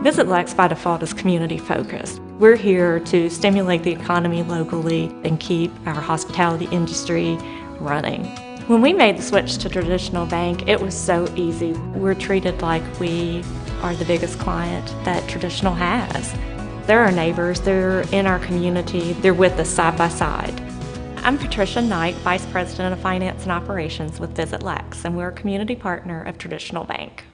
Visit Lex by Default is community focused. We're here to stimulate the economy locally and keep our hospitality industry running. When we made the switch to traditional bank, it was so easy. We're treated like we are the biggest client that traditional has. They're our neighbors, they're in our community, they're with us side by side. I'm Patricia Knight, Vice President of Finance and Operations with Visit Lex, and we're a community partner of Traditional Bank.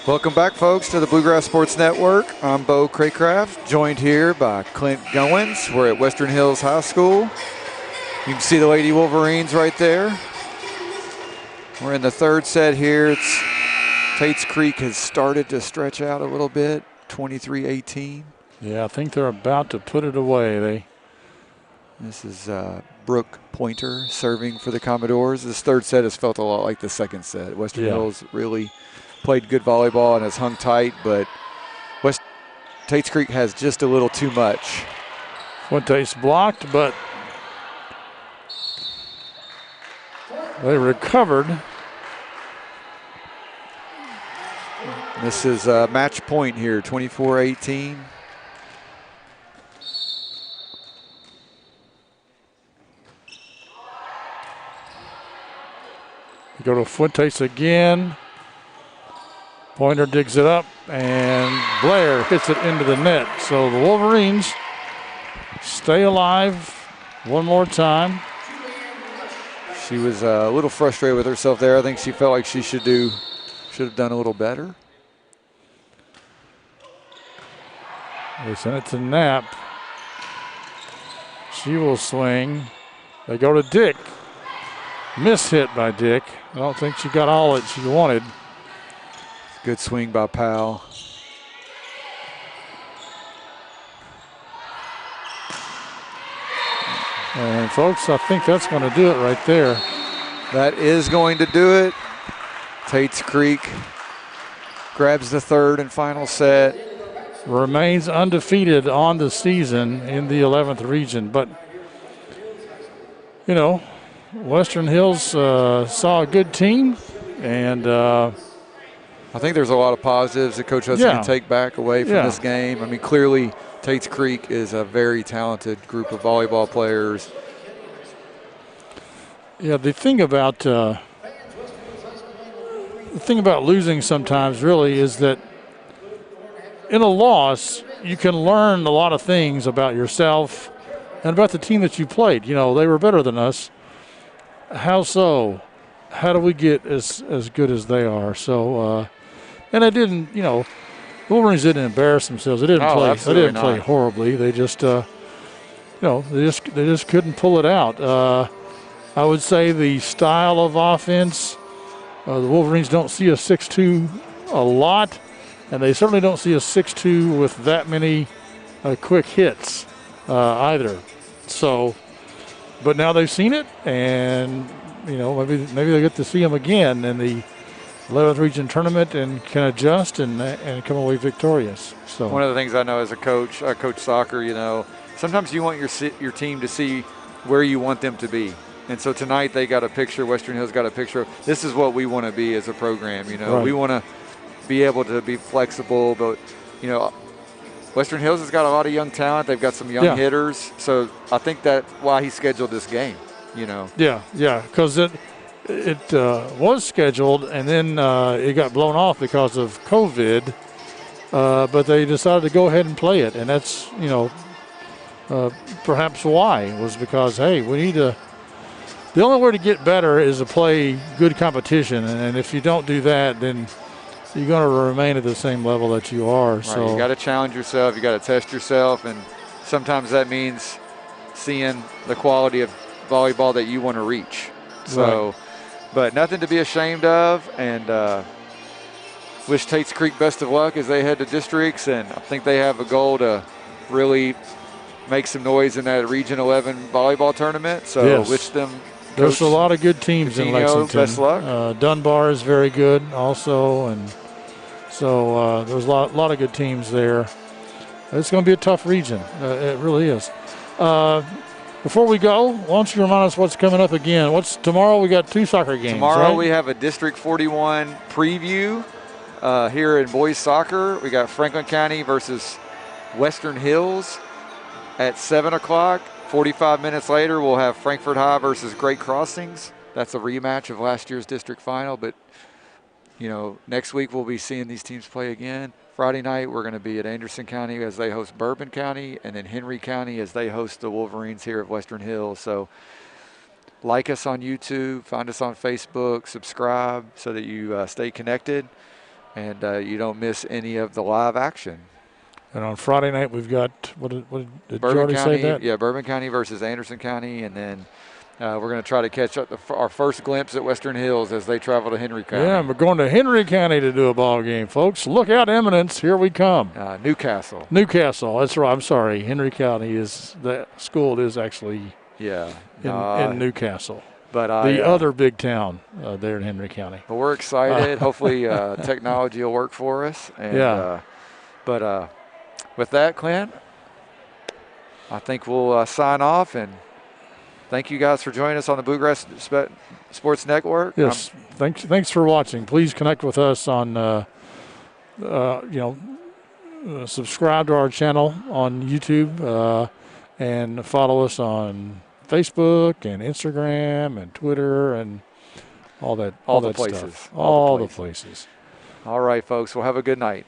Welcome back, folks, to the Bluegrass Sports Network. I'm Bo Craycraft, joined here by Clint Goins. We're at Western Hills High School. You can see the Lady Wolverines right there. We're in the third set here. It's Tates Creek has started to stretch out a little bit, 23-18. Yeah, I think they're about to put it away. This is Brooke Pointer serving for the Commodores. This third set has felt a lot like the second set. Western Hills really played good volleyball and has hung tight, but Tates Creek has just a little too much. Fuentes blocked, but they recovered. This is a match point here, 24-18. Go to Fuentes again. Pointer digs it up, and Blair hits it into the net. So the Wolverines stay alive one more time. She was a little frustrated with herself there. I think she felt like she should have done a little better. They send it to Knapp. She will swing. They go to Dick. Miss hit by Dick. I don't think she got all that she wanted. Good swing by Powell. And folks, I think that's going to do it right there. That is going to do it. Tates Creek grabs the third and final set. Remains undefeated on the season in the 11th region. But, you know, Western Hills saw a good team, and I think there's a lot of positives that Coach Hudson can take back away from this game. I mean, clearly Tates Creek is a very talented group of volleyball players. Yeah, the thing about losing sometimes really is that in a loss, you can learn a lot of things about yourself and about the team that you played. You know, they were better than us. How so? How do we get as good as they are? So, and they didn't, you know, the Wolverines didn't embarrass themselves. They didn't play. They didn't play horribly. They just, you know, they just couldn't pull it out. I would say the style of offense, the Wolverines don't see a 6-2 a lot, and they certainly don't see a 6-2 with that many quick hits either. So, but now they've seen it, and you know, maybe they get to see them again in the 11th region tournament and can adjust and come away victorious. So one of the things I know as a coach, I coach soccer. You know, sometimes you want your team to see where you want them to be. And so tonight they got a picture, Western Hills got a picture. This is what we want to be as a program, you know. Right. We want to be able to be flexible, but, you know, Western Hills has got a lot of young talent. They've got some young hitters. So I think that's why he scheduled this game, you know. Yeah, because it was scheduled, and then it got blown off because of COVID, but they decided to go ahead and play it, and that's, you know, perhaps why was because, hey, we need to – the only way to get better is to play good competition, and if you don't do that, then you're going to remain at the same level that you are. Right, so you got to challenge yourself. You got to test yourself, and sometimes that means seeing the quality of volleyball that you want to reach. So, right. But nothing to be ashamed of, and wish Tates Creek best of luck as they head to districts, and I think they have a goal to really make some noise in that Region 11 volleyball tournament. So yes. wish them. There's a lot of good teams in Lexington. Best luck. Dunbar is very good also, and so there's a lot of good teams there. It's going to be a tough region. It really is. Before we go, why don't you remind us what's coming up again? What's tomorrow? We got 2 soccer games. Tomorrow right? we have a District 41 preview here in boys soccer. We got Franklin County versus Western Hills at 7 o'clock. 45 minutes later, we'll have Frankfort High versus Great Crossings. That's a rematch of last year's district final, but, you know, next week we'll be seeing these teams play again. Friday night, we're going to be at Anderson County as they host Bourbon County, and then Henry County as they host the Wolverines here of Western Hills. So like us on YouTube, find us on Facebook, subscribe so that you stay connected and you don't miss any of the live action. And on Friday night, we've got, what did Bourbon Jordy County, say that? Yeah, Bourbon County versus Anderson County, and then we're going to try to catch up our first glimpse at Western Hills as they travel to Henry County. Yeah, we're going to Henry County to do a ball game, folks. Look out, Eminence. Here we come. Newcastle. Newcastle. That's right. I'm sorry. Henry County is the school is actually in Newcastle. But the other big town there in Henry County. But we're excited. Hopefully technology will work for us. And, but with that, Clint, I think we'll sign off, and thank you guys for joining us on the Bluegrass Sports Network. Yes, thanks for watching. Please connect with us on, subscribe to our channel on YouTube and follow us on Facebook and Instagram and Twitter and all that places. All the places. All right, folks. Well, have a good night.